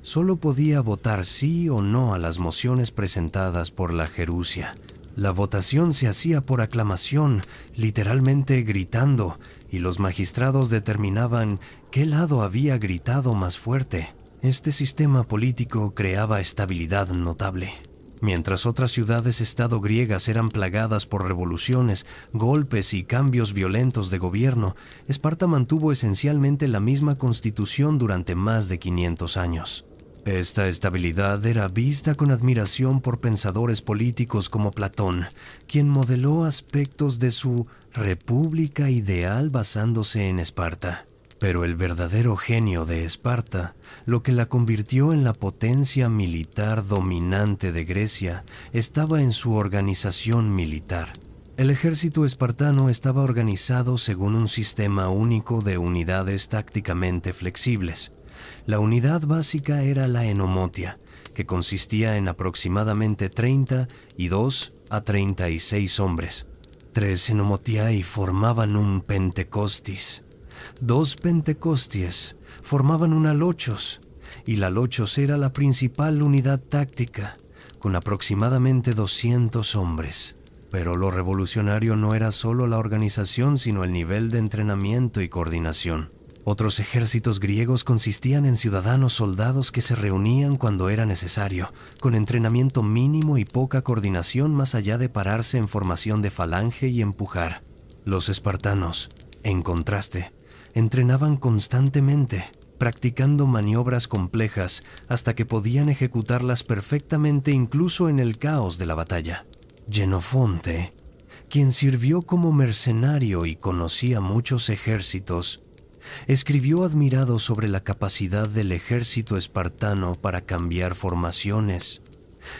Solo podía votar sí o no a las mociones presentadas por la Gerusia. La votación se hacía por aclamación, literalmente gritando, y los magistrados determinaban qué lado había gritado más fuerte. Este sistema político creaba estabilidad notable. Mientras otras ciudades-estado griegas eran plagadas por revoluciones, golpes y cambios violentos de gobierno, Esparta mantuvo esencialmente la misma constitución durante más de 500 años. Esta estabilidad era vista con admiración por pensadores políticos como Platón, quien modeló aspectos de su república ideal basándose en Esparta. Pero el verdadero genio de Esparta, lo que la convirtió en la potencia militar dominante de Grecia, estaba en su organización militar. El ejército espartano estaba organizado según un sistema único de unidades tácticamente flexibles. La unidad básica era la enomotia, que consistía en aproximadamente 32 a 36 hombres. 3 enomotiae formaban un pentecostis. 2 pentecosties formaban un alochos, y la alochos era la principal unidad táctica, con aproximadamente 200 hombres. Pero lo revolucionario no era solo la organización, sino el nivel de entrenamiento y coordinación. Otros ejércitos griegos consistían en ciudadanos soldados que se reunían cuando era necesario, con entrenamiento mínimo y poca coordinación más allá de pararse en formación de falange y empujar. Los espartanos, en contraste, entrenaban constantemente, practicando maniobras complejas hasta que podían ejecutarlas perfectamente incluso en el caos de la batalla. Jenofonte, quien sirvió como mercenario y conocía muchos ejércitos, escribió admirado sobre la capacidad del ejército espartano para cambiar formaciones,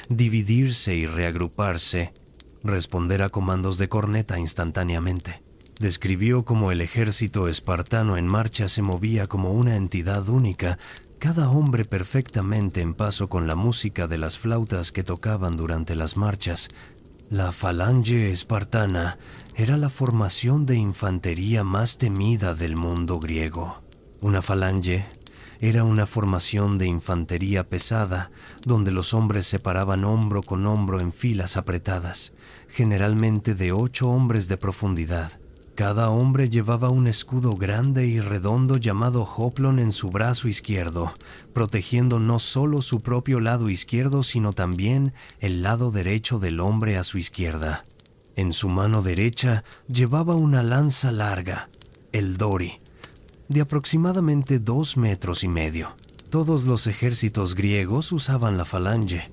dividirse y reagruparse, responder a comandos de corneta instantáneamente. Describió cómo el ejército espartano en marcha se movía como una entidad única, cada hombre perfectamente en paso con la música de las flautas que tocaban durante las marchas. La falange espartana era la formación de infantería más temida del mundo griego. Una falange era una formación de infantería pesada, donde los hombres se paraban hombro con hombro en filas apretadas, generalmente de 8 hombres de profundidad. Cada hombre llevaba un escudo grande y redondo llamado hoplon en su brazo izquierdo, protegiendo no solo su propio lado izquierdo, sino también el lado derecho del hombre a su izquierda. En su mano derecha llevaba una lanza larga, el dori, de aproximadamente 2,5 metros. Todos los ejércitos griegos usaban la falange,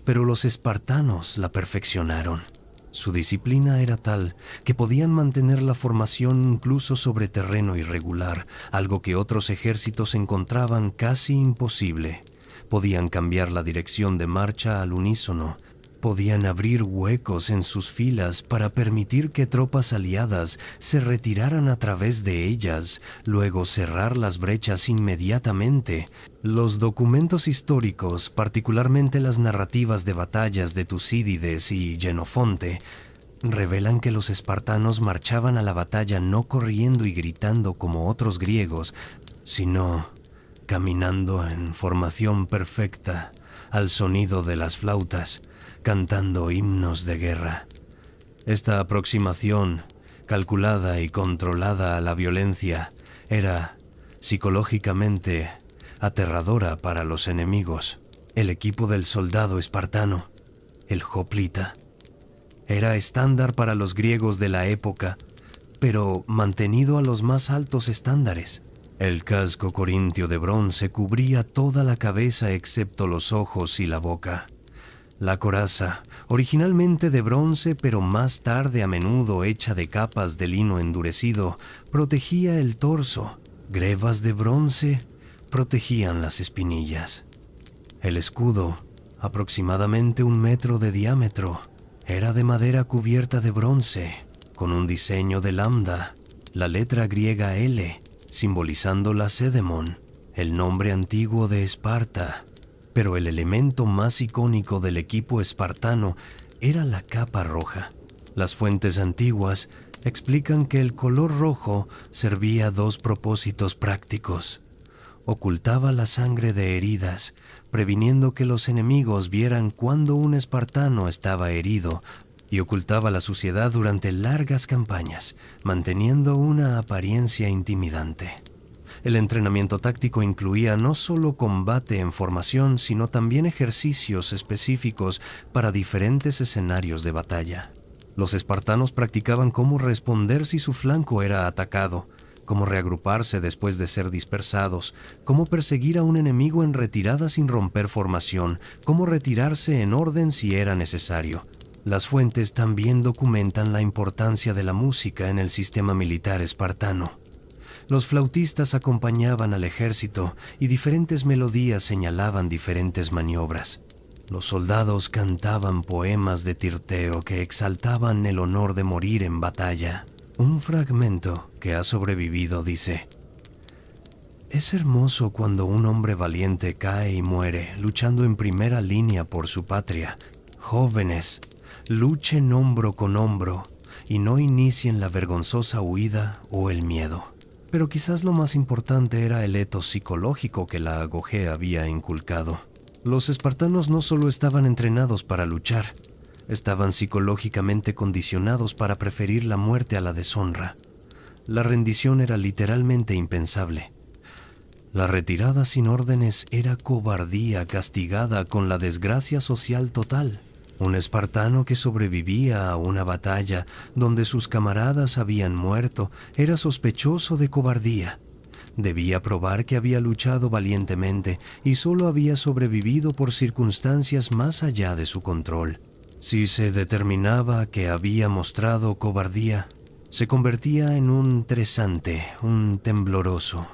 pero los espartanos la perfeccionaron. Su disciplina era tal que podían mantener la formación incluso sobre terreno irregular, algo que otros ejércitos encontraban casi imposible. Podían cambiar la dirección de marcha al unísono. Podían abrir huecos en sus filas para permitir que tropas aliadas se retiraran a través de ellas, luego cerrar las brechas inmediatamente. Los documentos históricos, particularmente las narrativas de batallas de Tucídides y Jenofonte, revelan que los espartanos marchaban a la batalla no corriendo y gritando como otros griegos, sino caminando en formación perfecta, al sonido de las flautas, cantando himnos de guerra. Esta aproximación, calculada y controlada a la violencia, era psicológicamente aterradora para los enemigos. El equipo del soldado espartano, el hoplita, era estándar para los griegos de la época, pero mantenido a los más altos estándares. El casco corintio de bronce cubría toda la cabeza excepto los ojos y la boca. La coraza, originalmente de bronce pero más tarde a menudo hecha de capas de lino endurecido, protegía el torso. Grebas de bronce protegían las espinillas. El escudo, aproximadamente 1 metro de diámetro, era de madera cubierta de bronce, con un diseño de lambda, la letra griega L, simbolizando la Sedemon, el nombre antiguo de Esparta. Pero el elemento más icónico del equipo espartano era la capa roja. Las fuentes antiguas explican que el color rojo servía a 2 propósitos prácticos. Ocultaba la sangre de heridas, previniendo que los enemigos vieran cuando un espartano estaba herido, y ocultaba la suciedad durante largas campañas, manteniendo una apariencia intimidante. El entrenamiento táctico incluía no solo combate en formación, sino también ejercicios específicos para diferentes escenarios de batalla. Los espartanos practicaban cómo responder si su flanco era atacado, cómo reagruparse después de ser dispersados, cómo perseguir a un enemigo en retirada sin romper formación, cómo retirarse en orden si era necesario. Las fuentes también documentan la importancia de la música en el sistema militar espartano. Los flautistas acompañaban al ejército y diferentes melodías señalaban diferentes maniobras. Los soldados cantaban poemas de Tirteo que exaltaban el honor de morir en batalla. Un fragmento que ha sobrevivido dice: «Es hermoso cuando un hombre valiente cae y muere luchando en primera línea por su patria. Jóvenes, luchen hombro con hombro y no inicien la vergonzosa huida o el miedo». Pero quizás lo más importante era el etos psicológico que la Agogé había inculcado. Los espartanos no solo estaban entrenados para luchar, estaban psicológicamente condicionados para preferir la muerte a la deshonra. la rendición era literalmente impensable. La retirada sin órdenes era cobardía castigada con la desgracia social total. Un espartano que sobrevivía a una batalla donde sus camaradas habían muerto era sospechoso de cobardía. Debía probar que había luchado valientemente y solo había sobrevivido por circunstancias más allá de su control. Si se determinaba que había mostrado cobardía, se convertía en un tresante, un tembloroso.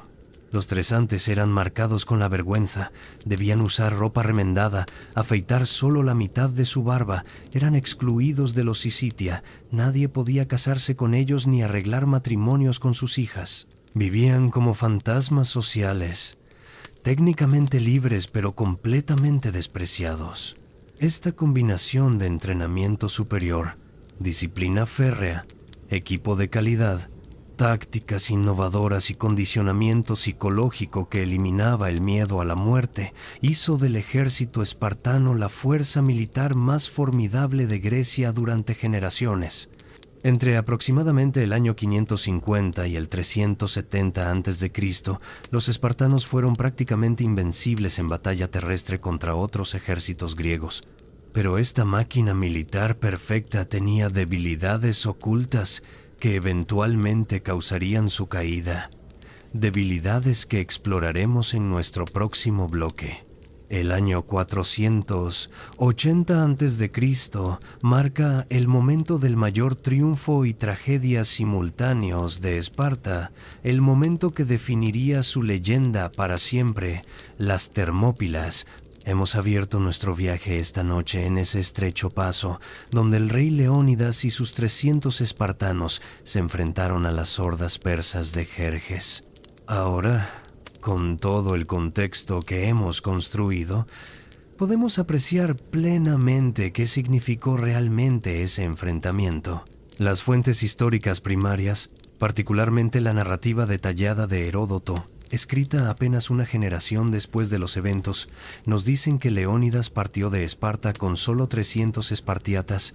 Los tresantes eran marcados con la vergüenza, debían usar ropa remendada, afeitar solo la mitad de su barba, eran excluidos de los Syssitia, nadie podía casarse con ellos ni arreglar matrimonios con sus hijas. Vivían como fantasmas sociales, técnicamente libres pero completamente despreciados. Esta combinación de entrenamiento superior, disciplina férrea, equipo de calidad, tácticas innovadoras y condicionamiento psicológico que eliminaba el miedo a la muerte, hizo del ejército espartano la fuerza militar más formidable de Grecia durante generaciones. Entre aproximadamente el año 550 y el 370 a.C., los espartanos fueron prácticamente invencibles en batalla terrestre contra otros ejércitos griegos. Pero esta máquina militar perfecta tenía debilidades ocultas que eventualmente causarían su caída, debilidades que exploraremos en nuestro próximo bloque. El año 480 a.C. marca el momento del mayor triunfo y tragedia simultáneos de Esparta, el momento que definiría su leyenda para siempre, las Termópilas. Hemos abierto nuestro viaje esta noche en ese estrecho paso, donde el rey Leónidas y sus 300 espartanos se enfrentaron a las hordas persas de Jerjes. Ahora, con todo el contexto que hemos construido, podemos apreciar plenamente qué significó realmente ese enfrentamiento. Las fuentes históricas primarias, particularmente la narrativa detallada de Heródoto, escrita apenas una generación después de los eventos, nos dicen que Leónidas partió de Esparta con solo 300 espartiatas,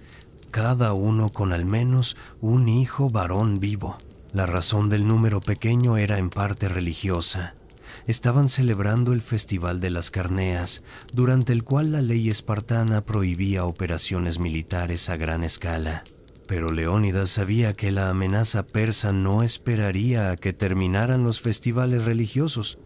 cada uno con al menos un hijo varón vivo. La razón del número pequeño era en parte religiosa. Estaban celebrando el Festival de las Carneas, durante el cual la ley espartana prohibía operaciones militares a gran escala. Pero Leónidas sabía que la amenaza persa no esperaría a que terminaran los festivales religiosos.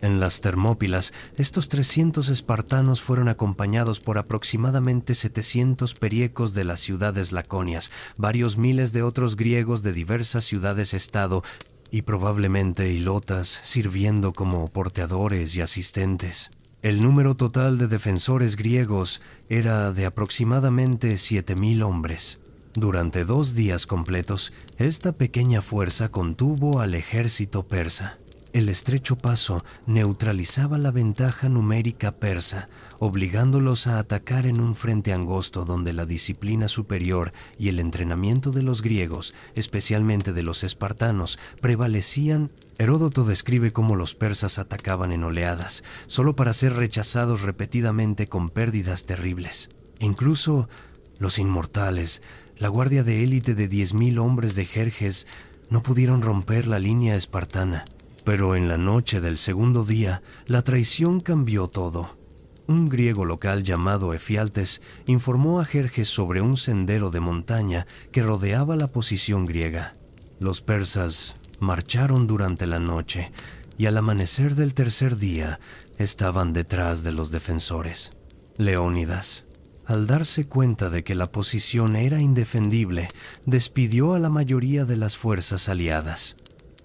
En las Termópilas, estos 300 espartanos fueron acompañados por aproximadamente 700 periecos de las ciudades laconias, varios miles de otros griegos de diversas ciudades-estado y probablemente hilotas sirviendo como porteadores y asistentes. El número total de defensores griegos era de aproximadamente 7,000 hombres. Durante 2 días completos, esta pequeña fuerza contuvo al ejército persa. El estrecho paso neutralizaba la ventaja numérica persa, obligándolos a atacar en un frente angosto donde la disciplina superior y el entrenamiento de los griegos, especialmente de los espartanos, prevalecían. Heródoto describe cómo los persas atacaban en oleadas, solo para ser rechazados repetidamente con pérdidas terribles. Incluso los inmortales, la guardia de élite de 10,000 hombres de Jerjes, no pudieron romper la línea espartana. Pero en la noche del segundo día, la traición cambió todo. Un griego local llamado Efialtes informó a Jerjes sobre un sendero de montaña que rodeaba la posición griega. Los persas marcharon durante la noche y al amanecer del tercer día estaban detrás de los defensores. Leónidas, al darse cuenta de que la posición era indefendible, despidió a la mayoría de las fuerzas aliadas.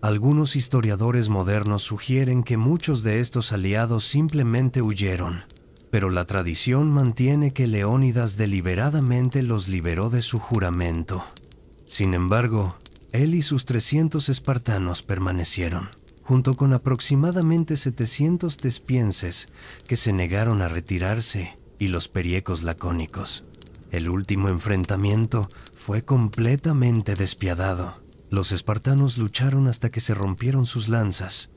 Algunos historiadores modernos sugieren que muchos de estos aliados simplemente huyeron, pero la tradición mantiene que Leónidas deliberadamente los liberó de su juramento. Sin embargo, él y sus 300 espartanos permanecieron, junto con aproximadamente 700 tespienses que se negaron a retirarse y los periecos lacónicos. El último enfrentamiento fue completamente despiadado. Los espartanos lucharon hasta que se rompieron sus lanzas,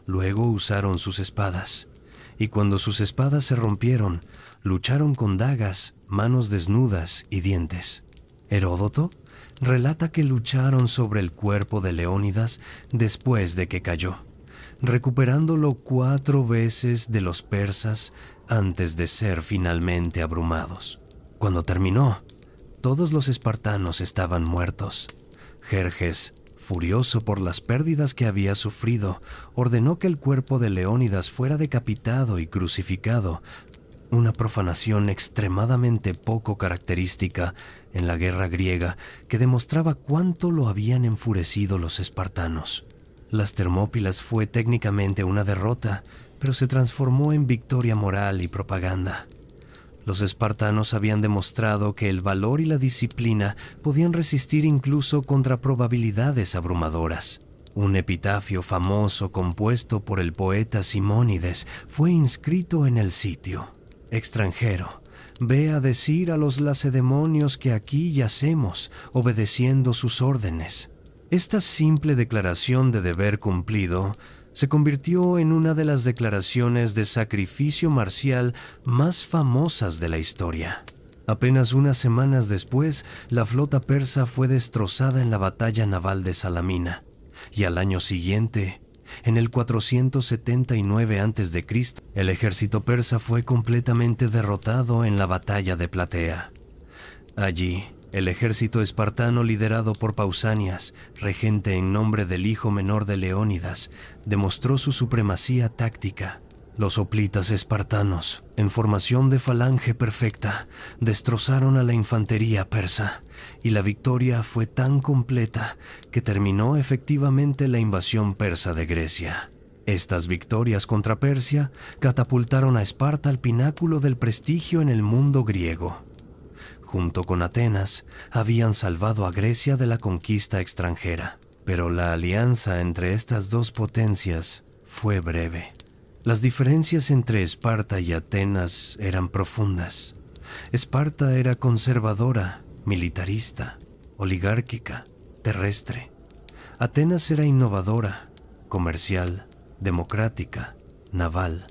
luego usaron sus espadas, y cuando sus espadas se rompieron, lucharon con dagas, manos desnudas y dientes. Heródoto relata que lucharon sobre el cuerpo de Leónidas después de que cayó, recuperándolo 4 veces de los persas antes de ser finalmente abrumados. Cuando terminó, todos los espartanos estaban muertos. Jerjes, furioso por las pérdidas que había sufrido, ordenó que el cuerpo de Leónidas fuera decapitado y crucificado, una profanación extremadamente poco característica en la guerra griega que demostraba cuánto lo habían enfurecido los espartanos. Las Termópilas fue técnicamente una derrota, pero se transformó en victoria moral y propaganda. Los espartanos habían demostrado que el valor y la disciplina podían resistir incluso contra probabilidades abrumadoras. Un epitafio famoso compuesto por el poeta Simónides fue inscrito en el sitio. Extranjero, ve a decir a los lacedemonios que aquí yacemos, obedeciendo sus órdenes. Esta simple declaración de deber cumplido se convirtió en una de las declaraciones de sacrificio marcial más famosas de la historia. Apenas unas semanas después, la flota persa fue destrozada en la batalla naval de Salamina, y al año siguiente, en el 479 a.C., el ejército persa fue completamente derrotado en la batalla de Platea. Allí, el ejército espartano liderado por Pausanias, regente en nombre del hijo menor de Leónidas, demostró su supremacía táctica. Los hoplitas espartanos, en formación de falange perfecta, destrozaron a la infantería persa, y la victoria fue tan completa que terminó efectivamente la invasión persa de Grecia. Estas victorias contra Persia catapultaron a Esparta al pináculo del prestigio en el mundo griego. Junto con Atenas, habían salvado a Grecia de la conquista extranjera, pero la alianza entre estas dos potencias fue breve. Las diferencias entre Esparta y Atenas eran profundas. Esparta era conservadora, militarista, oligárquica, terrestre. Atenas era innovadora, comercial, democrática, naval.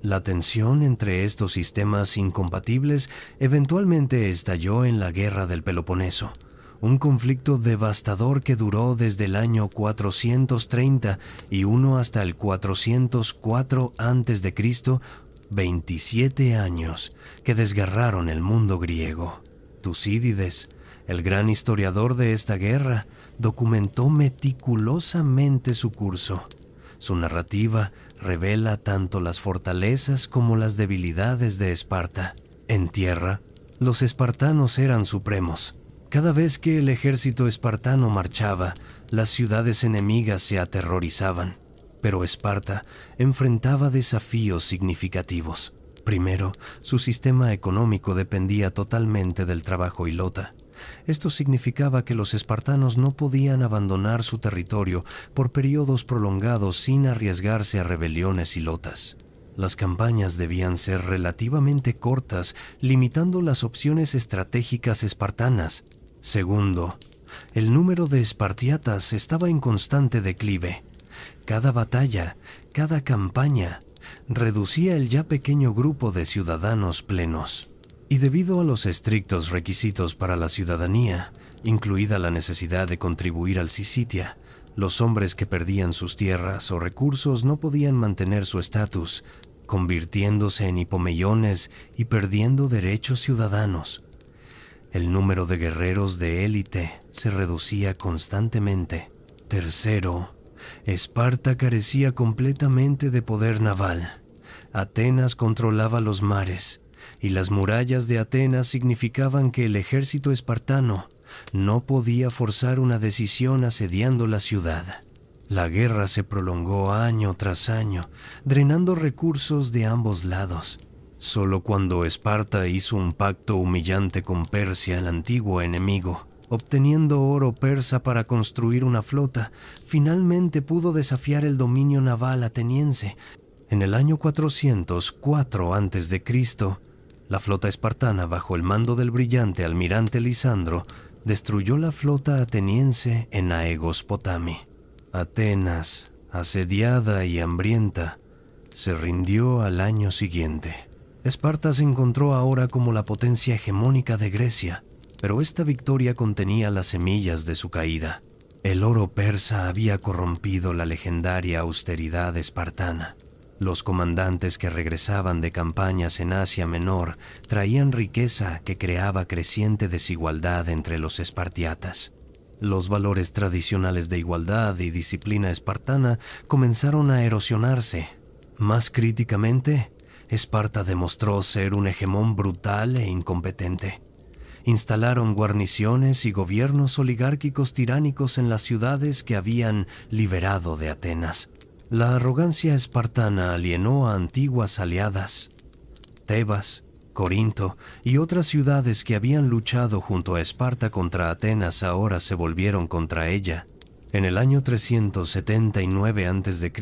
La tensión entre estos sistemas incompatibles eventualmente estalló en la Guerra del Peloponeso, un conflicto devastador que duró desde el año 431 hasta el 404 a.C., 27 años que desgarraron el mundo griego. Tucídides, el gran historiador de esta guerra, documentó meticulosamente su curso. Su narrativa revela tanto las fortalezas como las debilidades de Esparta. En tierra, los espartanos eran supremos. Cada vez que el ejército espartano marchaba, las ciudades enemigas se aterrorizaban. Pero Esparta enfrentaba desafíos significativos. Primero, su sistema económico dependía totalmente del trabajo y lota. Esto significaba que los espartanos no podían abandonar su territorio por periodos prolongados sin arriesgarse a rebeliones y lotas. Las campañas debían ser relativamente cortas, limitando las opciones estratégicas espartanas. Segundo, el número de espartiatas estaba en constante declive. Cada batalla, cada campaña, reducía el ya pequeño grupo de ciudadanos plenos. Y debido a los estrictos requisitos para la ciudadanía, incluida la necesidad de contribuir al Syssitia, los hombres que perdían sus tierras o recursos no podían mantener su estatus, convirtiéndose en hipomeiones y perdiendo derechos ciudadanos. El número de guerreros de élite se reducía constantemente. Tercero, Esparta carecía completamente de poder naval. Atenas controlaba los mares, y las murallas de Atenas significaban que el ejército espartano no podía forzar una decisión asediando la ciudad. La guerra se prolongó año tras año, drenando recursos de ambos lados. Solo cuando Esparta hizo un pacto humillante con Persia, el antiguo enemigo, obteniendo oro persa para construir una flota, finalmente pudo desafiar el dominio naval ateniense. En el año 404 a.C., la flota espartana, bajo el mando del brillante almirante Lisandro, destruyó la flota ateniense en Aegos Potami. Atenas, asediada y hambrienta, se rindió al año siguiente. Esparta se encontró ahora como la potencia hegemónica de Grecia. pero esta victoria contenía las semillas de su caída. El oro persa había corrompido la legendaria austeridad espartana. Los comandantes que regresaban de campañas en Asia Menor traían riqueza que creaba creciente desigualdad entre los espartiatas. Los valores tradicionales de igualdad y disciplina espartana comenzaron a erosionarse. Más críticamente, Esparta demostró ser un hegemón brutal e incompetente. Instalaron guarniciones y gobiernos oligárquicos tiránicos en las ciudades que habían liberado de Atenas. La arrogancia espartana alienó a antiguas aliadas. Tebas, Corinto y otras ciudades que habían luchado junto a Esparta contra Atenas ahora se volvieron contra ella. En el año 379 a.C.,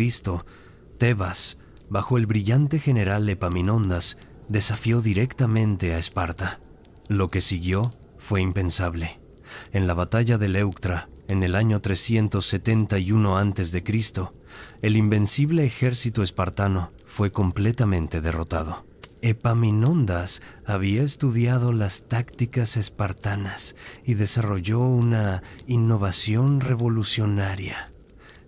Tebas, bajo el brillante general Epaminondas, desafió directamente a Esparta. Lo que siguió fue impensable. En la batalla de Leuctra, en el año 371 a.C., el invencible ejército espartano fue completamente derrotado. Epaminondas había estudiado las tácticas espartanas y desarrolló una innovación revolucionaria.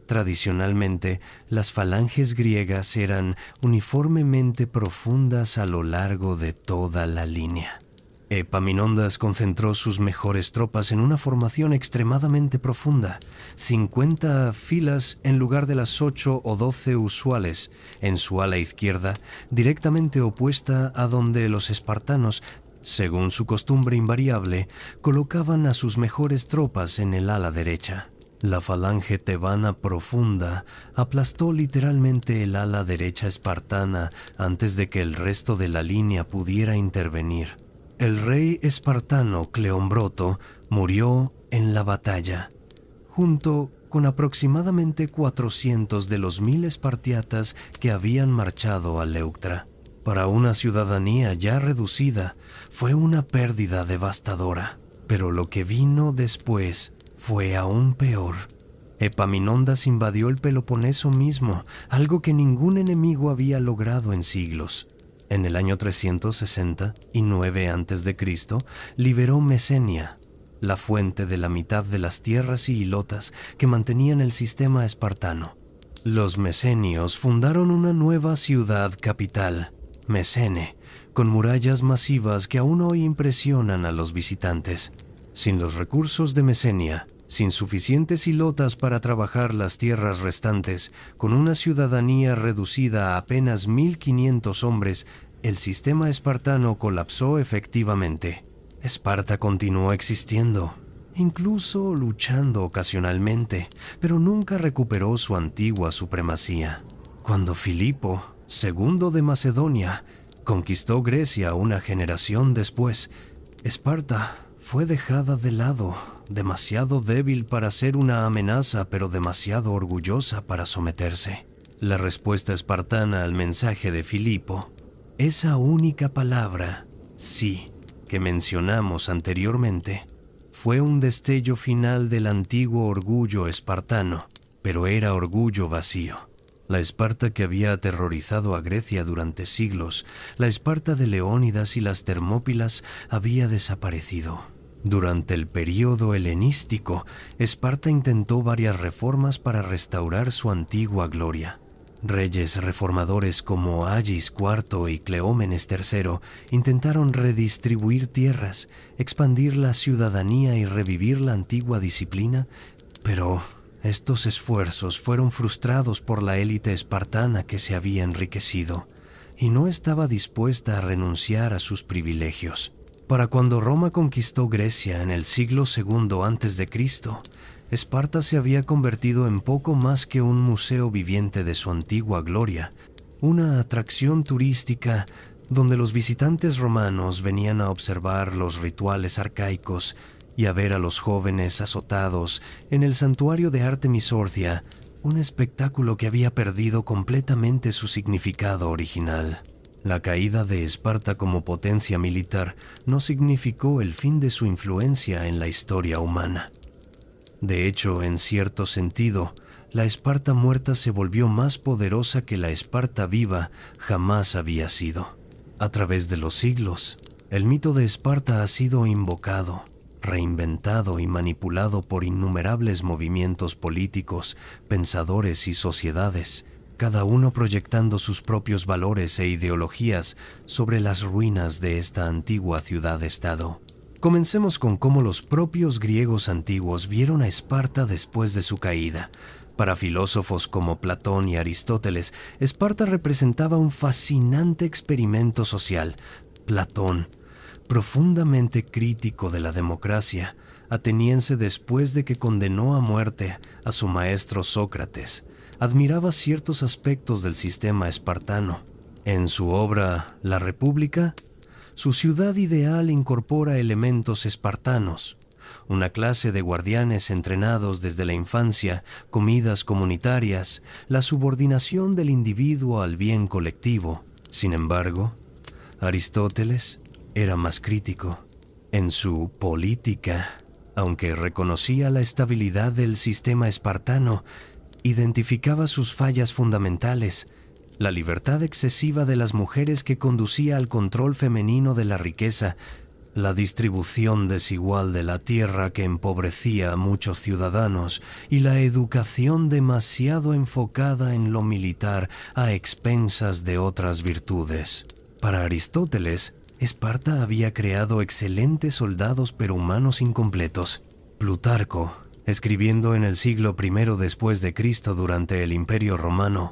Tradicionalmente, las falanges griegas eran uniformemente profundas a lo largo de toda la línea. Epaminondas concentró sus mejores tropas en una formación extremadamente profunda, 50 filas en lugar de las 8 o 12 usuales, en su ala izquierda, directamente opuesta a donde los espartanos, según su costumbre invariable, colocaban a sus mejores tropas en el ala derecha. La falange tebana profunda aplastó literalmente el ala derecha espartana antes de que el resto de la línea pudiera intervenir. El rey espartano Cleombroto murió en la batalla, junto con aproximadamente 400 de los 1000 espartiatas que habían marchado a Leuctra. Para una ciudadanía ya reducida, fue una pérdida devastadora, pero lo que vino después fue aún peor. Epaminondas invadió el Peloponeso mismo, algo que ningún enemigo había logrado en siglos. En el año 369 a.C., liberó Mesenia, la fuente de la mitad de las tierras y ilotas que mantenían el sistema espartano. Los mesenios fundaron una nueva ciudad capital, Mesene, con murallas masivas que aún hoy impresionan a los visitantes. Sin los recursos de Mesenia, sin suficientes ilotas para trabajar las tierras restantes, con una ciudadanía reducida a apenas 1500 hombres, el sistema espartano colapsó efectivamente. Esparta continuó existiendo, incluso luchando ocasionalmente, pero nunca recuperó su antigua supremacía. Cuando Filipo, segundo de Macedonia, conquistó Grecia una generación después, Esparta fue dejada de lado, demasiado débil para ser una amenaza, pero demasiado orgullosa para someterse. La respuesta espartana al mensaje de Filipo, esa única palabra, sí, que mencionamos anteriormente, fue un destello final del antiguo orgullo espartano, pero era orgullo vacío. La Esparta que había aterrorizado a Grecia durante siglos, la Esparta de Leónidas y las Termópilas, había desaparecido. Durante el período helenístico, Esparta intentó varias reformas para restaurar su antigua gloria. Reyes reformadores como Agis IV y Cleómenes III intentaron redistribuir tierras, expandir la ciudadanía y revivir la antigua disciplina, pero estos esfuerzos fueron frustrados por la élite espartana que se había enriquecido y no estaba dispuesta a renunciar a sus privilegios. Para cuando Roma conquistó Grecia en el siglo II a.C., Esparta se había convertido en poco más que un museo viviente de su antigua gloria, una atracción turística donde los visitantes romanos venían a observar los rituales arcaicos y a ver a los jóvenes azotados en el santuario de Artemis Orthia, un espectáculo que había perdido completamente su significado original. La caída de Esparta como potencia militar no significó el fin de su influencia en la historia humana. De hecho, en cierto sentido, la Esparta muerta se volvió más poderosa que la Esparta viva jamás había sido. A través de los siglos, el mito de Esparta ha sido invocado, reinventado y manipulado por innumerables movimientos políticos, pensadores y sociedades, cada uno proyectando sus propios valores e ideologías sobre las ruinas de esta antigua ciudad-estado. Comencemos con cómo los propios griegos antiguos vieron a Esparta después de su caída. Para filósofos como Platón y Aristóteles, Esparta representaba un fascinante experimento social. Platón, profundamente crítico de la democracia, ateniense después de que condenó a muerte a su maestro Sócrates, admiraba ciertos aspectos del sistema espartano. En su obra La República, su ciudad ideal incorpora elementos espartanos, una clase de guardianes entrenados desde la infancia, comidas comunitarias, la subordinación del individuo al bien colectivo. Sin embargo, Aristóteles era más crítico. En su Política, aunque reconocía la estabilidad del sistema espartano, identificaba sus fallas fundamentales: la libertad excesiva de las mujeres que conducía al control femenino de la riqueza, la distribución desigual de la tierra que empobrecía a muchos ciudadanos y la educación demasiado enfocada en lo militar a expensas de otras virtudes. Para Aristóteles, Esparta había creado excelentes soldados pero humanos incompletos. Plutarco, escribiendo en el siglo I después de Cristo durante el Imperio Romano,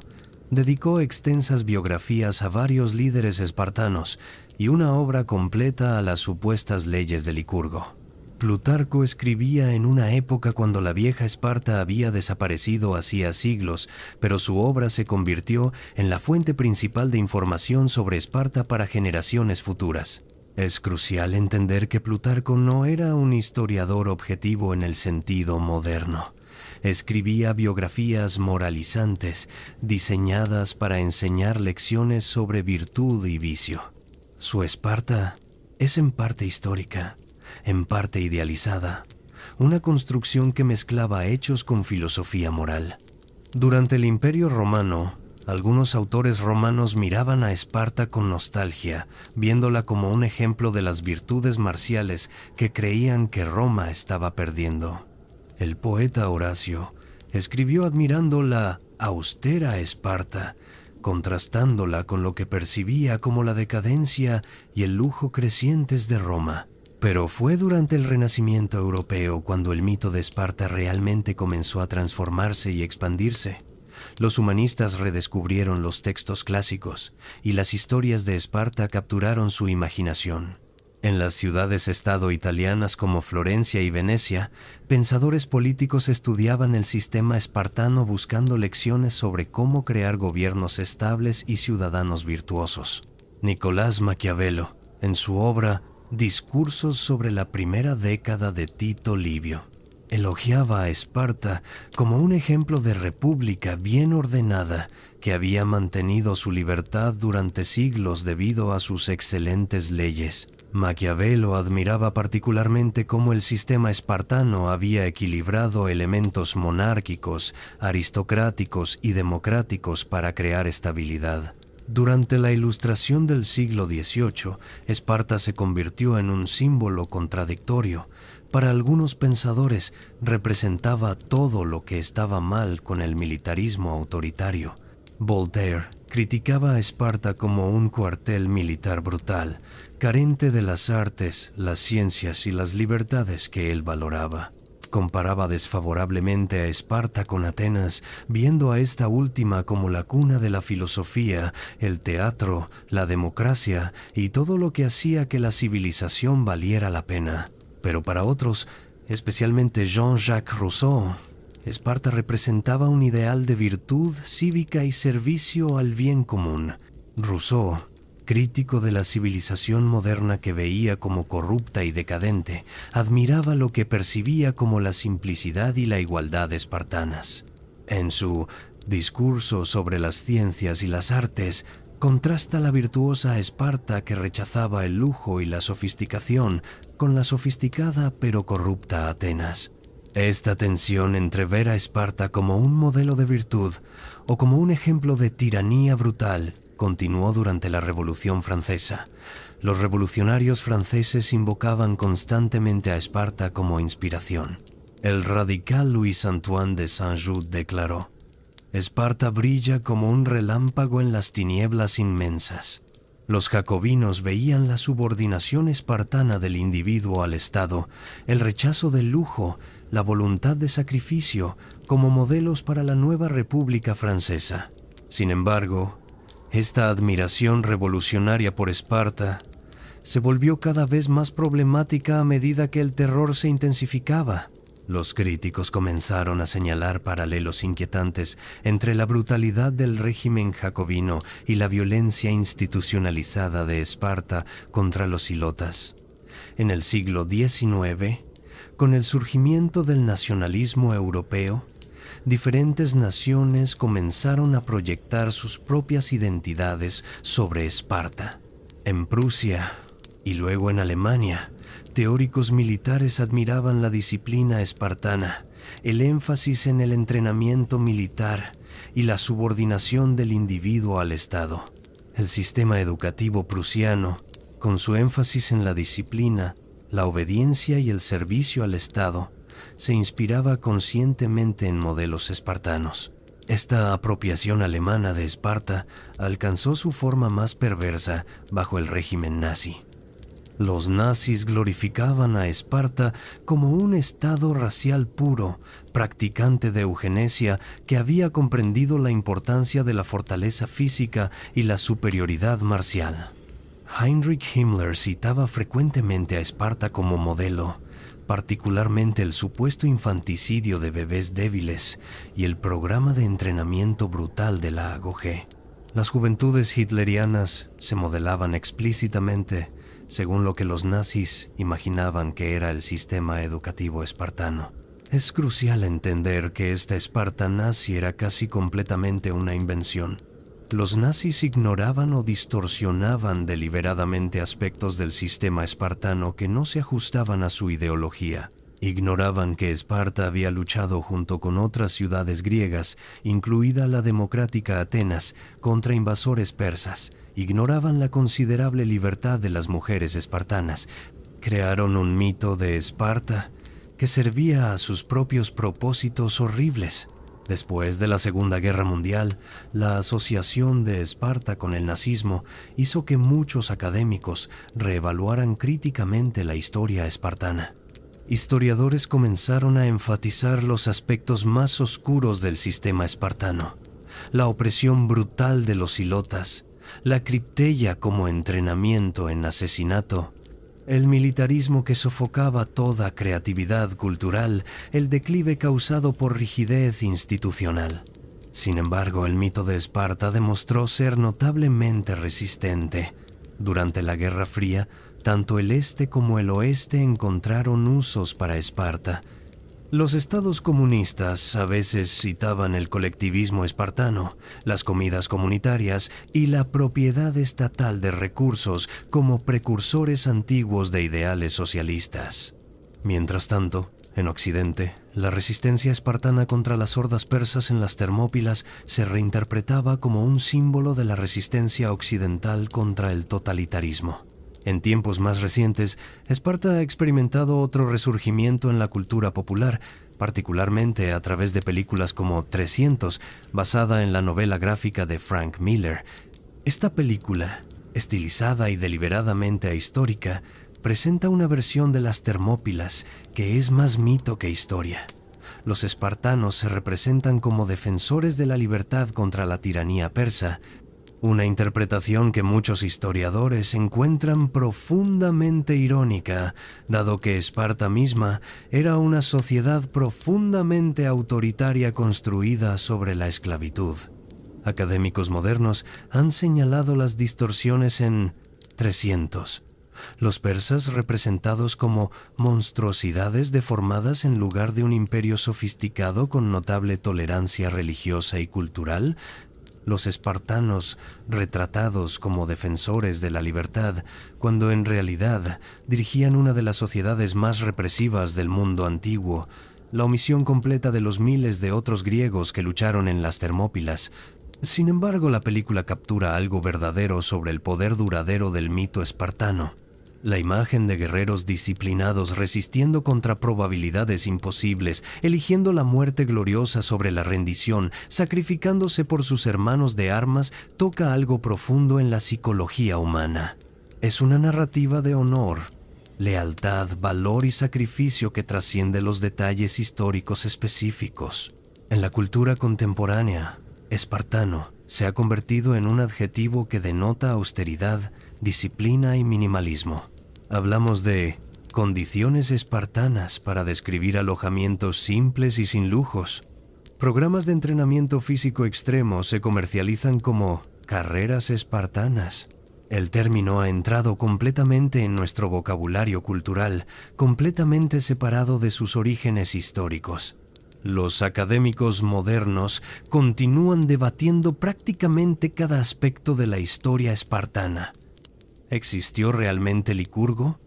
dedicó extensas biografías a varios líderes espartanos y una obra completa a las supuestas leyes de Licurgo. Plutarco escribía en una época cuando la vieja Esparta había desaparecido hacía siglos, pero su obra se convirtió en la fuente principal de información sobre Esparta para generaciones futuras. Es crucial entender que Plutarco no era un historiador objetivo en el sentido moderno. Escribía biografías moralizantes, diseñadas para enseñar lecciones sobre virtud y vicio. Su Esparta es en parte histórica, en parte idealizada, una construcción que mezclaba hechos con filosofía moral. Durante el Imperio Romano, algunos autores romanos miraban a Esparta con nostalgia, viéndola como un ejemplo de las virtudes marciales que creían que Roma estaba perdiendo. El poeta Horacio escribió admirando la austera Esparta, contrastándola con lo que percibía como la decadencia y el lujo crecientes de Roma. Pero fue durante el Renacimiento europeo cuando el mito de Esparta realmente comenzó a transformarse y expandirse. Los humanistas redescubrieron los textos clásicos y las historias de Esparta capturaron su imaginación. En las ciudades-estado italianas como Florencia y Venecia, pensadores políticos estudiaban el sistema espartano buscando lecciones sobre cómo crear gobiernos estables y ciudadanos virtuosos. Nicolás Maquiavelo, en su obra Discursos sobre la primera década de Tito Livio, elogiaba a Esparta como un ejemplo de república bien ordenada que había mantenido su libertad durante siglos debido a sus excelentes leyes. Maquiavelo admiraba particularmente cómo el sistema espartano había equilibrado elementos monárquicos, aristocráticos y democráticos para crear estabilidad. Durante la Ilustración del siglo XVIII, Esparta se convirtió en un símbolo contradictorio. Para algunos pensadores, representaba todo lo que estaba mal con el militarismo autoritario. Voltaire criticaba a Esparta como un cuartel militar brutal, carente de las artes, las ciencias y las libertades que él valoraba. Comparaba desfavorablemente a Esparta con Atenas, viendo a esta última como la cuna de la filosofía, el teatro, la democracia y todo lo que hacía que la civilización valiera la pena. Pero para otros, especialmente Jean-Jacques Rousseau, Esparta representaba un ideal de virtud cívica y servicio al bien común. Rousseau, crítico de la civilización moderna que veía como corrupta y decadente, admiraba lo que percibía como la simplicidad y la igualdad espartanas. En su Discurso sobre las ciencias y las artes, contrasta la virtuosa Esparta que rechazaba el lujo y la sofisticación con la sofisticada pero corrupta Atenas. Esta tensión entre ver a Esparta como un modelo de virtud o como un ejemplo de tiranía brutal continuó durante la Revolución Francesa. Los revolucionarios franceses invocaban constantemente a Esparta como inspiración. El radical Louis-Antoine de Saint-Just declaró: «Esparta brilla como un relámpago en las tinieblas inmensas». Los jacobinos veían la subordinación espartana del individuo al Estado, el rechazo del lujo, la voluntad de sacrificio como modelos para la nueva República Francesa. Sin embargo, esta admiración revolucionaria por Esparta se volvió cada vez más problemática a medida que el terror se intensificaba. Los críticos comenzaron a señalar paralelos inquietantes entre la brutalidad del régimen jacobino y la violencia institucionalizada de Esparta contra los ilotas. En el siglo XIX, con el surgimiento del nacionalismo europeo, diferentes naciones comenzaron a proyectar sus propias identidades sobre Esparta. En Prusia y luego en Alemania, teóricos militares admiraban la disciplina espartana, el énfasis en el entrenamiento militar y la subordinación del individuo al Estado. El sistema educativo prusiano, con su énfasis en la disciplina, la obediencia y el servicio al Estado, se inspiraba conscientemente en modelos espartanos. Esta apropiación alemana de Esparta alcanzó su forma más perversa bajo el régimen nazi. Los nazis glorificaban a Esparta como un estado racial puro, practicante de eugenesia que había comprendido la importancia de la fortaleza física y la superioridad marcial. Heinrich Himmler citaba frecuentemente a Esparta como modelo, particularmente el supuesto infanticidio de bebés débiles y el programa de entrenamiento brutal de la AGOG. Las juventudes hitlerianas se modelaban explícitamente según lo que los nazis imaginaban que era el sistema educativo espartano. Es crucial entender que esta Esparta nazi era casi completamente una invención. Los nazis ignoraban o distorsionaban deliberadamente aspectos del sistema espartano que no se ajustaban a su ideología. Ignoraban que Esparta había luchado junto con otras ciudades griegas, incluida la democrática Atenas, contra invasores persas. Ignoraban la considerable libertad de las mujeres espartanas. Crearon un mito de Esparta que servía a sus propios propósitos horribles. Después de la Segunda Guerra Mundial, la asociación de Esparta con el nazismo hizo que muchos académicos reevaluaran críticamente la historia espartana. Historiadores comenzaron a enfatizar los aspectos más oscuros del sistema espartano: la opresión brutal de los ilotas, la cripteia como entrenamiento en asesinato, el militarismo que sofocaba toda creatividad cultural, el declive causado por rigidez institucional. Sin embargo, el mito de Esparta demostró ser notablemente resistente. Durante la Guerra Fría, tanto el este como el oeste encontraron usos para Esparta. Los estados comunistas a veces citaban el colectivismo espartano, las comidas comunitarias y la propiedad estatal de recursos como precursores antiguos de ideales socialistas. Mientras tanto, en Occidente, la resistencia espartana contra las hordas persas en las Termópilas se reinterpretaba como un símbolo de la resistencia occidental contra el totalitarismo. En tiempos más recientes, Esparta ha experimentado otro resurgimiento en la cultura popular, particularmente a través de películas como 300, basada en la novela gráfica de Frank Miller. Esta película, estilizada y deliberadamente ahistórica, presenta una versión de las Termópilas que es más mito que historia. Los espartanos se representan como defensores de la libertad contra la tiranía persa, una interpretación que muchos historiadores encuentran profundamente irónica, dado que Esparta misma era una sociedad profundamente autoritaria construida sobre la esclavitud. Académicos modernos han señalado las distorsiones en 300. Los persas representados como monstruosidades deformadas en lugar de un imperio sofisticado con notable tolerancia religiosa y cultural, los espartanos retratados como defensores de la libertad, cuando en realidad dirigían una de las sociedades más represivas del mundo antiguo, la omisión completa de los miles de otros griegos que lucharon en las Termópilas, Sin embargo, la película captura algo verdadero sobre el poder duradero del mito espartano. La imagen de guerreros disciplinados resistiendo contra probabilidades imposibles, eligiendo la muerte gloriosa sobre la rendición, sacrificándose por sus hermanos de armas, toca algo profundo en la psicología humana. Es una narrativa de honor, lealtad, valor y sacrificio que trasciende los detalles históricos específicos. En la cultura contemporánea, espartano se ha convertido en un adjetivo que denota austeridad, disciplina y minimalismo. Hablamos de condiciones espartanas para describir alojamientos simples y sin lujos. Programas de entrenamiento físico extremo se comercializan como carreras espartanas. El término ha entrado completamente en nuestro vocabulario cultural, completamente separado de sus orígenes históricos. Los académicos modernos continúan debatiendo prácticamente cada aspecto de la historia espartana. ¿Existió realmente Licurgo?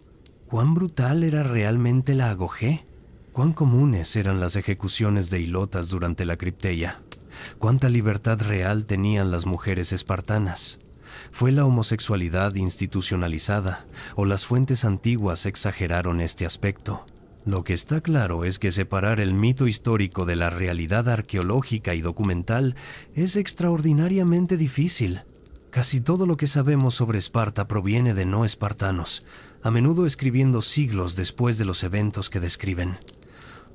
¿Cuán brutal era realmente la Agogé? ¿Cuán comunes eran las ejecuciones de hilotas durante la Cripteia? ¿Cuánta libertad real tenían las mujeres espartanas? ¿Fue la homosexualidad institucionalizada o las fuentes antiguas exageraron este aspecto? Lo que está claro es que separar el mito histórico de la realidad arqueológica y documental es extraordinariamente difícil. Casi todo lo que sabemos sobre Esparta proviene de no espartanos, a menudo escribiendo siglos después de los eventos que describen.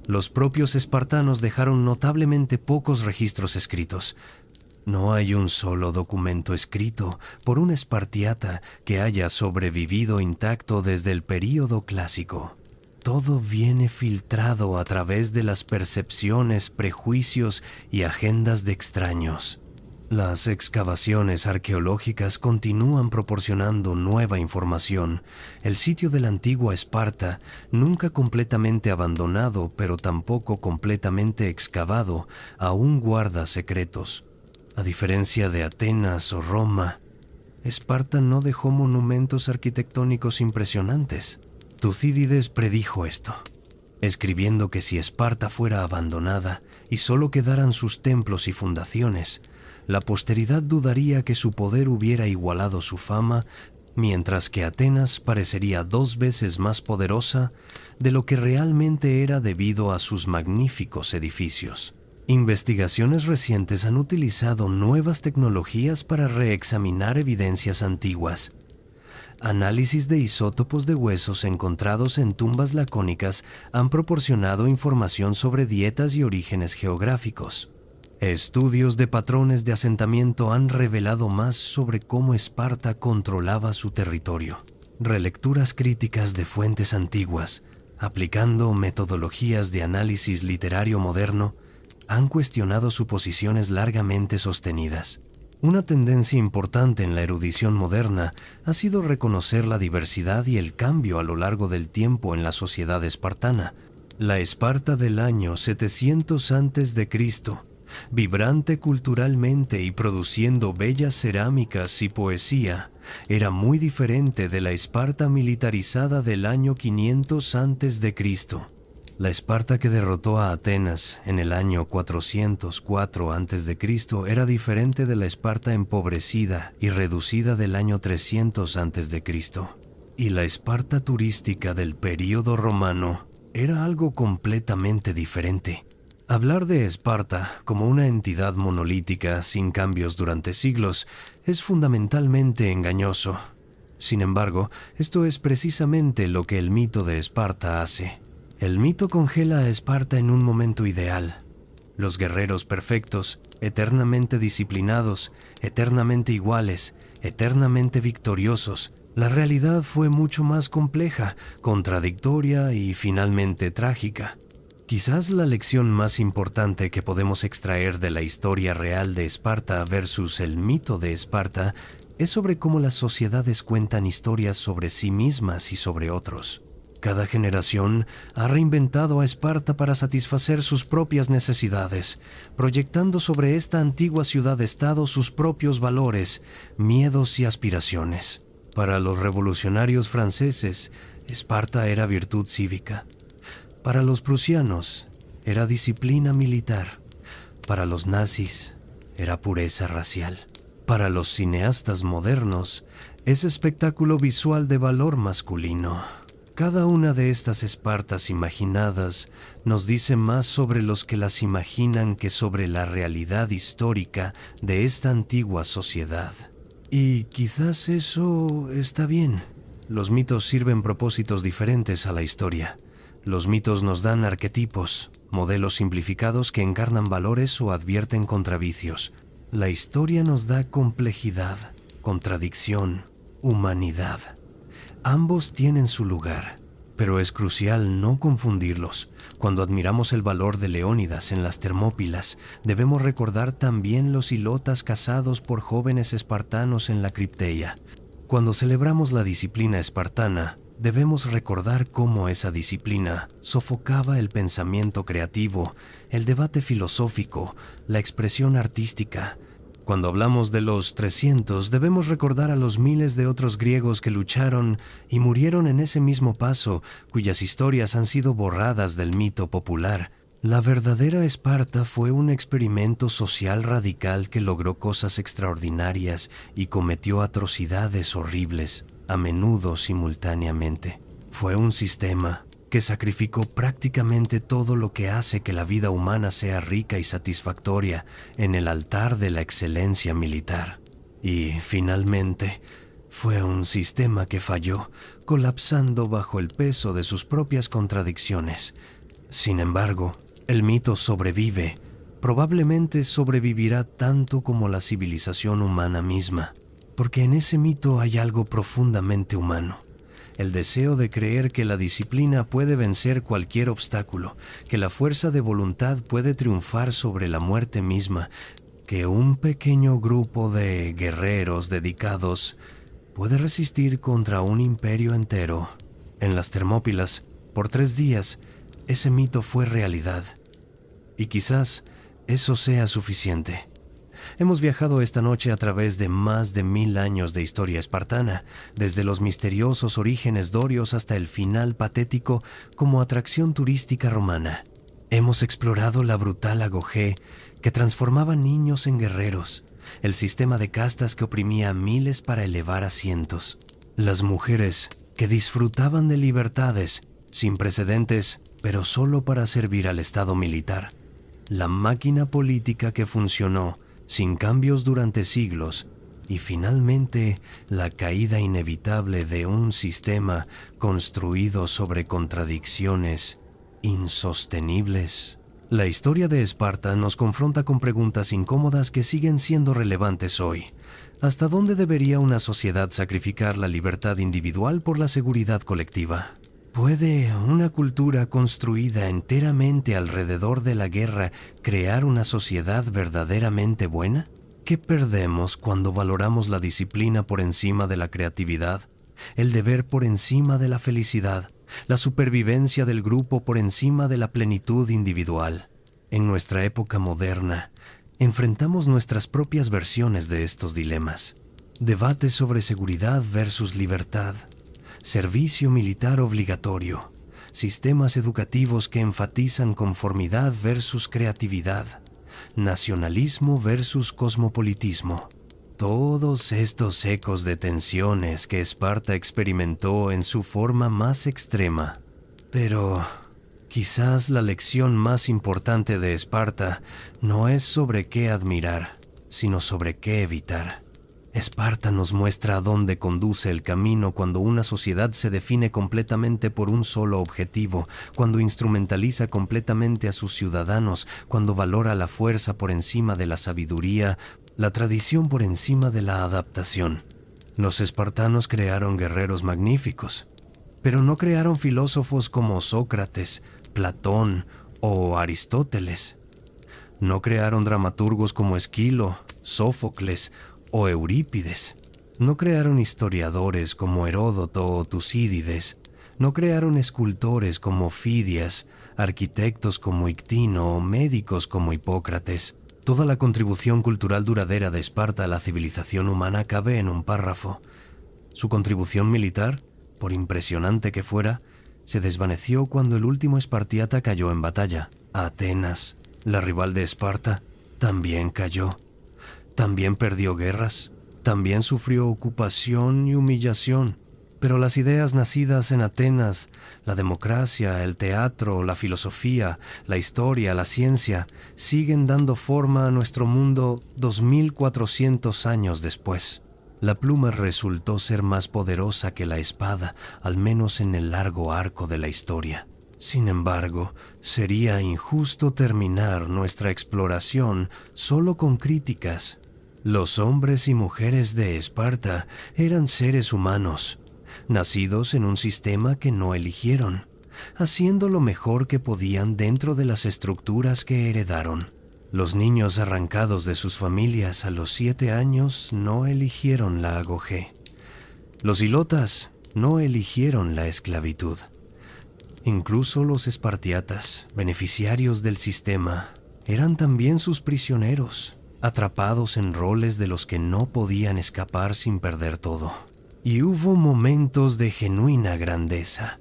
Los propios espartanos dejaron notablemente pocos registros escritos. No hay un solo documento escrito por un espartiata que haya sobrevivido intacto desde el período clásico. Todo viene filtrado a través de las percepciones, prejuicios y agendas de extraños. Las excavaciones arqueológicas continúan proporcionando nueva información. El sitio de la antigua Esparta, nunca completamente abandonado, pero tampoco completamente excavado, aún guarda secretos. A diferencia de Atenas o Roma, Esparta no dejó monumentos arquitectónicos impresionantes. Tucídides predijo esto, escribiendo que si Esparta fuera abandonada y solo quedaran sus templos y fundaciones, la posteridad dudaría que su poder hubiera igualado su fama, mientras que Atenas parecería 2 veces más poderosa de lo que realmente era debido a sus magníficos edificios. Investigaciones recientes han utilizado nuevas tecnologías para reexaminar evidencias antiguas. Análisis de isótopos de huesos encontrados en tumbas lacónicas han proporcionado información sobre dietas y orígenes geográficos. Estudios de patrones de asentamiento han revelado más sobre cómo Esparta controlaba su territorio. Relecturas críticas de fuentes antiguas, aplicando metodologías de análisis literario moderno, han cuestionado suposiciones largamente sostenidas. Una tendencia importante en la erudición moderna ha sido reconocer la diversidad y el cambio a lo largo del tiempo en la sociedad espartana. La Esparta del año 700 a.C., vibrante culturalmente y produciendo bellas cerámicas y poesía, era muy diferente de la Esparta militarizada del año 500 a.C. La Esparta que derrotó a Atenas en el año 404 a.C. era diferente de la Esparta empobrecida y reducida del año 300 a.C. Y la Esparta turística del período romano era algo completamente diferente. Hablar de Esparta como una entidad monolítica sin cambios durante siglos es fundamentalmente engañoso. Sin embargo, esto es precisamente lo que el mito de Esparta hace. El mito congela a Esparta en un momento ideal. Los guerreros perfectos, eternamente disciplinados, eternamente iguales, eternamente victoriosos. La realidad fue mucho más compleja, contradictoria y finalmente trágica. Quizás la lección más importante que podemos extraer de la historia real de Esparta versus el mito de Esparta es sobre cómo las sociedades cuentan historias sobre sí mismas y sobre otros. Cada generación ha reinventado a Esparta para satisfacer sus propias necesidades, proyectando sobre esta antigua ciudad-estado sus propios valores, miedos y aspiraciones. Para los revolucionarios franceses, Esparta era virtud cívica. Para los prusianos, era disciplina militar. Para los nazis, era pureza racial. Para los cineastas modernos, es espectáculo visual de valor masculino. Cada una de estas Espartas imaginadas nos dice más sobre los que las imaginan que sobre la realidad histórica de esta antigua sociedad. Y quizás eso está bien. Los mitos sirven propósitos diferentes a la historia. Los mitos nos dan arquetipos, modelos simplificados que encarnan valores o advierten contra vicios. La historia nos da complejidad, contradicción, humanidad. Ambos tienen su lugar, pero es crucial no confundirlos. Cuando admiramos el valor de Leónidas en las Termópilas, debemos recordar también los ilotas cazados por jóvenes espartanos en la Cripteia. Cuando celebramos la disciplina espartana, debemos recordar cómo esa disciplina sofocaba el pensamiento creativo, el debate filosófico, la expresión artística. Cuando hablamos de los 300, debemos recordar a los miles de otros griegos que lucharon y murieron en ese mismo paso, cuyas historias han sido borradas del mito popular. La verdadera Esparta fue un experimento social radical que logró cosas extraordinarias y cometió atrocidades horribles, a menudo simultáneamente. Fue un sistema que sacrificó prácticamente todo lo que hace que la vida humana sea rica y satisfactoria en el altar de la excelencia militar. Y, finalmente, fue un sistema que falló, colapsando bajo el peso de sus propias contradicciones. Sin embargo, el mito sobrevive, probablemente sobrevivirá tanto como la civilización humana misma, porque en ese mito hay algo profundamente humano. El deseo de creer que la disciplina puede vencer cualquier obstáculo, que la fuerza de voluntad puede triunfar sobre la muerte misma, que un pequeño grupo de guerreros dedicados puede resistir contra un imperio entero. En las Termópilas, por 3 días, ese mito fue realidad. Y quizás eso sea suficiente. Hemos viajado esta noche a través de más de 1000 años de historia espartana, desde los misteriosos orígenes dorios hasta el final patético como atracción turística romana. Hemos explorado la brutal agogé que transformaba niños en guerreros, el sistema de castas que oprimía a miles para elevar a cientos, las mujeres que disfrutaban de libertades sin precedentes, pero solo para servir al Estado militar, la máquina política que funcionó sin cambios durante siglos, y finalmente la caída inevitable de un sistema construido sobre contradicciones insostenibles. La historia de Esparta nos confronta con preguntas incómodas que siguen siendo relevantes hoy. ¿Hasta dónde debería una sociedad sacrificar la libertad individual por la seguridad colectiva? ¿Puede una cultura construida enteramente alrededor de la guerra crear una sociedad verdaderamente buena? ¿Qué perdemos cuando valoramos la disciplina por encima de la creatividad, el deber por encima de la felicidad, la supervivencia del grupo por encima de la plenitud individual? En nuestra época moderna, enfrentamos nuestras propias versiones de estos dilemas. Debates sobre seguridad versus libertad, servicio militar obligatorio, sistemas educativos que enfatizan conformidad versus creatividad, nacionalismo versus cosmopolitismo. Todos estos ecos de tensiones que Esparta experimentó en su forma más extrema. Pero quizás la lección más importante de Esparta no es sobre qué admirar, sino sobre qué evitar. Esparta nos muestra a dónde conduce el camino cuando una sociedad se define completamente por un solo objetivo, cuando instrumentaliza completamente a sus ciudadanos, cuando valora la fuerza por encima de la sabiduría, la tradición por encima de la adaptación. Los espartanos crearon guerreros magníficos, pero no crearon filósofos como Sócrates, Platón o Aristóteles. No crearon dramaturgos como Esquilo, Sófocles o Eurípides. No crearon historiadores como Heródoto o Tucídides. No crearon escultores como Fidias, arquitectos como Ictino o médicos como Hipócrates. Toda la contribución cultural duradera de Esparta a la civilización humana cabe en un párrafo. Su contribución militar, por impresionante que fuera, se desvaneció cuando el último espartiata cayó en batalla. Atenas, la rival de Esparta, también cayó. También perdió guerras, también sufrió ocupación y humillación, pero las ideas nacidas en Atenas, la democracia, el teatro, la filosofía, la historia, la ciencia, siguen dando forma a nuestro mundo 2400 años después. La pluma resultó ser más poderosa que la espada, al menos en el largo arco de la historia. Sin embargo, sería injusto terminar nuestra exploración solo con críticas. Los hombres y mujeres de Esparta eran seres humanos, nacidos en un sistema que no eligieron, haciendo lo mejor que podían dentro de las estructuras que heredaron. Los niños arrancados de sus familias a los 7 años no eligieron la agogé. Los ilotas no eligieron la esclavitud. Incluso los espartiatas, beneficiarios del sistema, eran también sus prisioneros, atrapados en roles de los que no podían escapar sin perder todo. Y hubo momentos de genuina grandeza.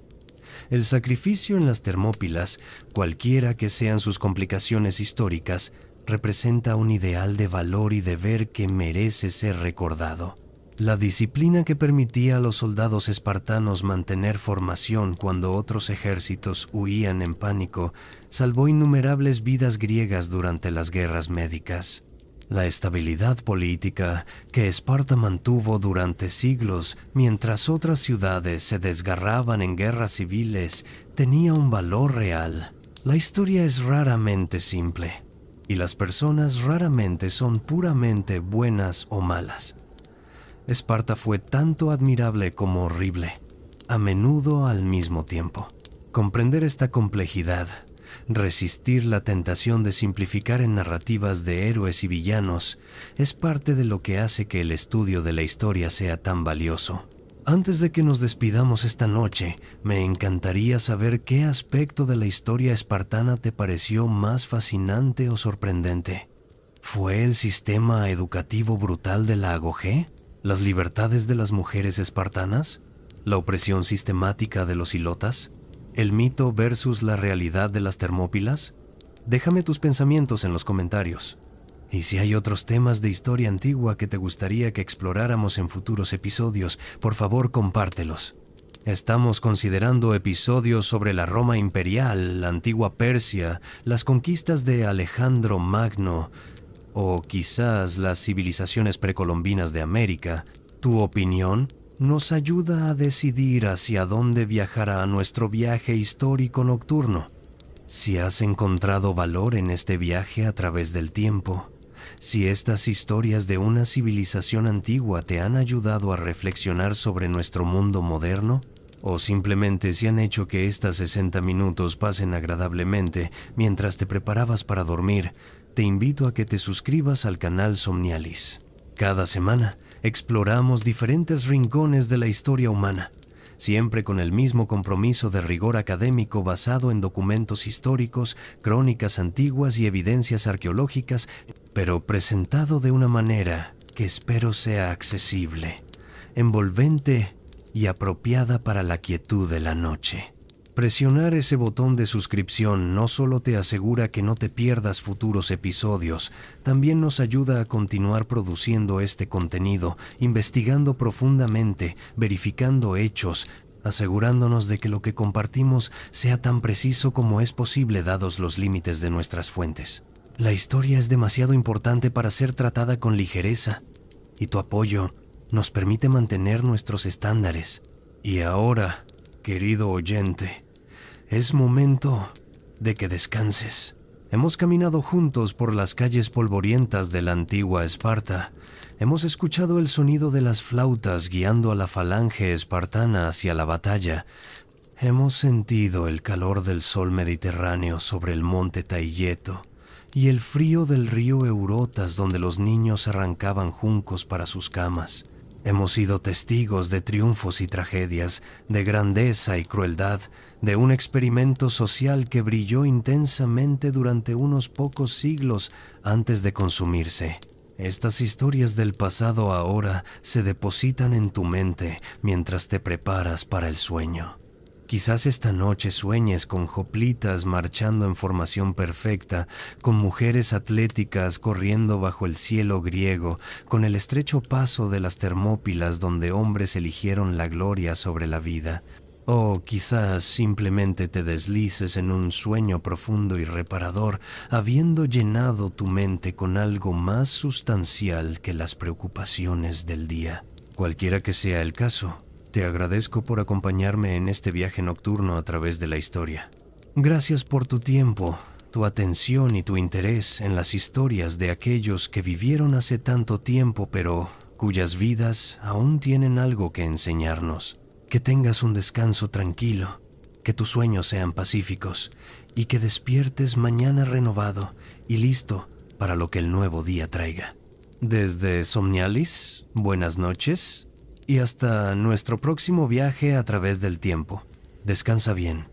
El sacrificio en las Termópilas, cualquiera que sean sus complicaciones históricas, representa un ideal de valor y deber que merece ser recordado. La disciplina que permitía a los soldados espartanos mantener formación cuando otros ejércitos huían en pánico salvó innumerables vidas griegas durante las guerras médicas. La estabilidad política que Esparta mantuvo durante siglos mientras otras ciudades se desgarraban en guerras civiles tenía un valor real. La historia es raramente simple y las personas raramente son puramente buenas o malas. Esparta fue tanto admirable como horrible, a menudo al mismo tiempo. Comprender esta complejidad, resistir la tentación de simplificar en narrativas de héroes y villanos, es parte de lo que hace que el estudio de la historia sea tan valioso. Antes de que nos despidamos esta noche, me encantaría saber qué aspecto de la historia espartana te pareció más fascinante o sorprendente. ¿Fue el sistema educativo brutal de la agogé? ¿Las libertades de las mujeres espartanas? ¿La opresión sistemática de los ilotas? ¿El mito versus la realidad de las Termópilas? Déjame tus pensamientos en los comentarios. Y si hay otros temas de historia antigua que te gustaría que exploráramos en futuros episodios, por favor compártelos. Estamos considerando episodios sobre la Roma imperial, la antigua Persia, las conquistas de Alejandro Magno, o quizás las civilizaciones precolombinas de América. Tu opinión nos ayuda a decidir hacia dónde viajará nuestro viaje histórico nocturno. Si has encontrado valor en este viaje a través del tiempo, si estas historias de una civilización antigua te han ayudado a reflexionar sobre nuestro mundo moderno, o simplemente si han hecho que estas 60 minutos pasen agradablemente mientras te preparabas para dormir, te invito a que te suscribas al canal Somnialis. Cada semana exploramos diferentes rincones de la historia humana, siempre con el mismo compromiso de rigor académico basado en documentos históricos, crónicas antiguas y evidencias arqueológicas, pero presentado de una manera que espero sea accesible, envolvente y apropiada para la quietud de la noche. Presionar ese botón de suscripción no solo te asegura que no te pierdas futuros episodios, también nos ayuda a continuar produciendo este contenido, investigando profundamente, verificando hechos, asegurándonos de que lo que compartimos sea tan preciso como es posible dados los límites de nuestras fuentes. La historia es demasiado importante para ser tratada con ligereza, y tu apoyo nos permite mantener nuestros estándares. Y ahora, querido oyente, es momento de que descanses. Hemos caminado juntos por las calles polvorientas de la antigua Esparta. Hemos escuchado el sonido de las flautas guiando a la falange espartana hacia la batalla. Hemos sentido el calor del sol mediterráneo sobre el monte Taygeto y el frío del río Eurotas donde los niños arrancaban juncos para sus camas. Hemos sido testigos de triunfos y tragedias, de grandeza y crueldad, de un experimento social que brilló intensamente durante unos pocos siglos antes de consumirse. Estas historias del pasado ahora se depositan en tu mente mientras te preparas para el sueño. Quizás esta noche sueñes con hoplitas marchando en formación perfecta, con mujeres atléticas corriendo bajo el cielo griego, con el estrecho paso de las Termópilas donde hombres eligieron la gloria sobre la vida. O quizás simplemente te deslices en un sueño profundo y reparador, habiendo llenado tu mente con algo más sustancial que las preocupaciones del día. Cualquiera que sea el caso, te agradezco por acompañarme en este viaje nocturno a través de la historia. Gracias por tu tiempo, tu atención y tu interés en las historias de aquellos que vivieron hace tanto tiempo, pero cuyas vidas aún tienen algo que enseñarnos. Que tengas un descanso tranquilo, que tus sueños sean pacíficos y que despiertes mañana renovado y listo para lo que el nuevo día traiga. Desde Somnialis, buenas noches y hasta nuestro próximo viaje a través del tiempo. Descansa bien.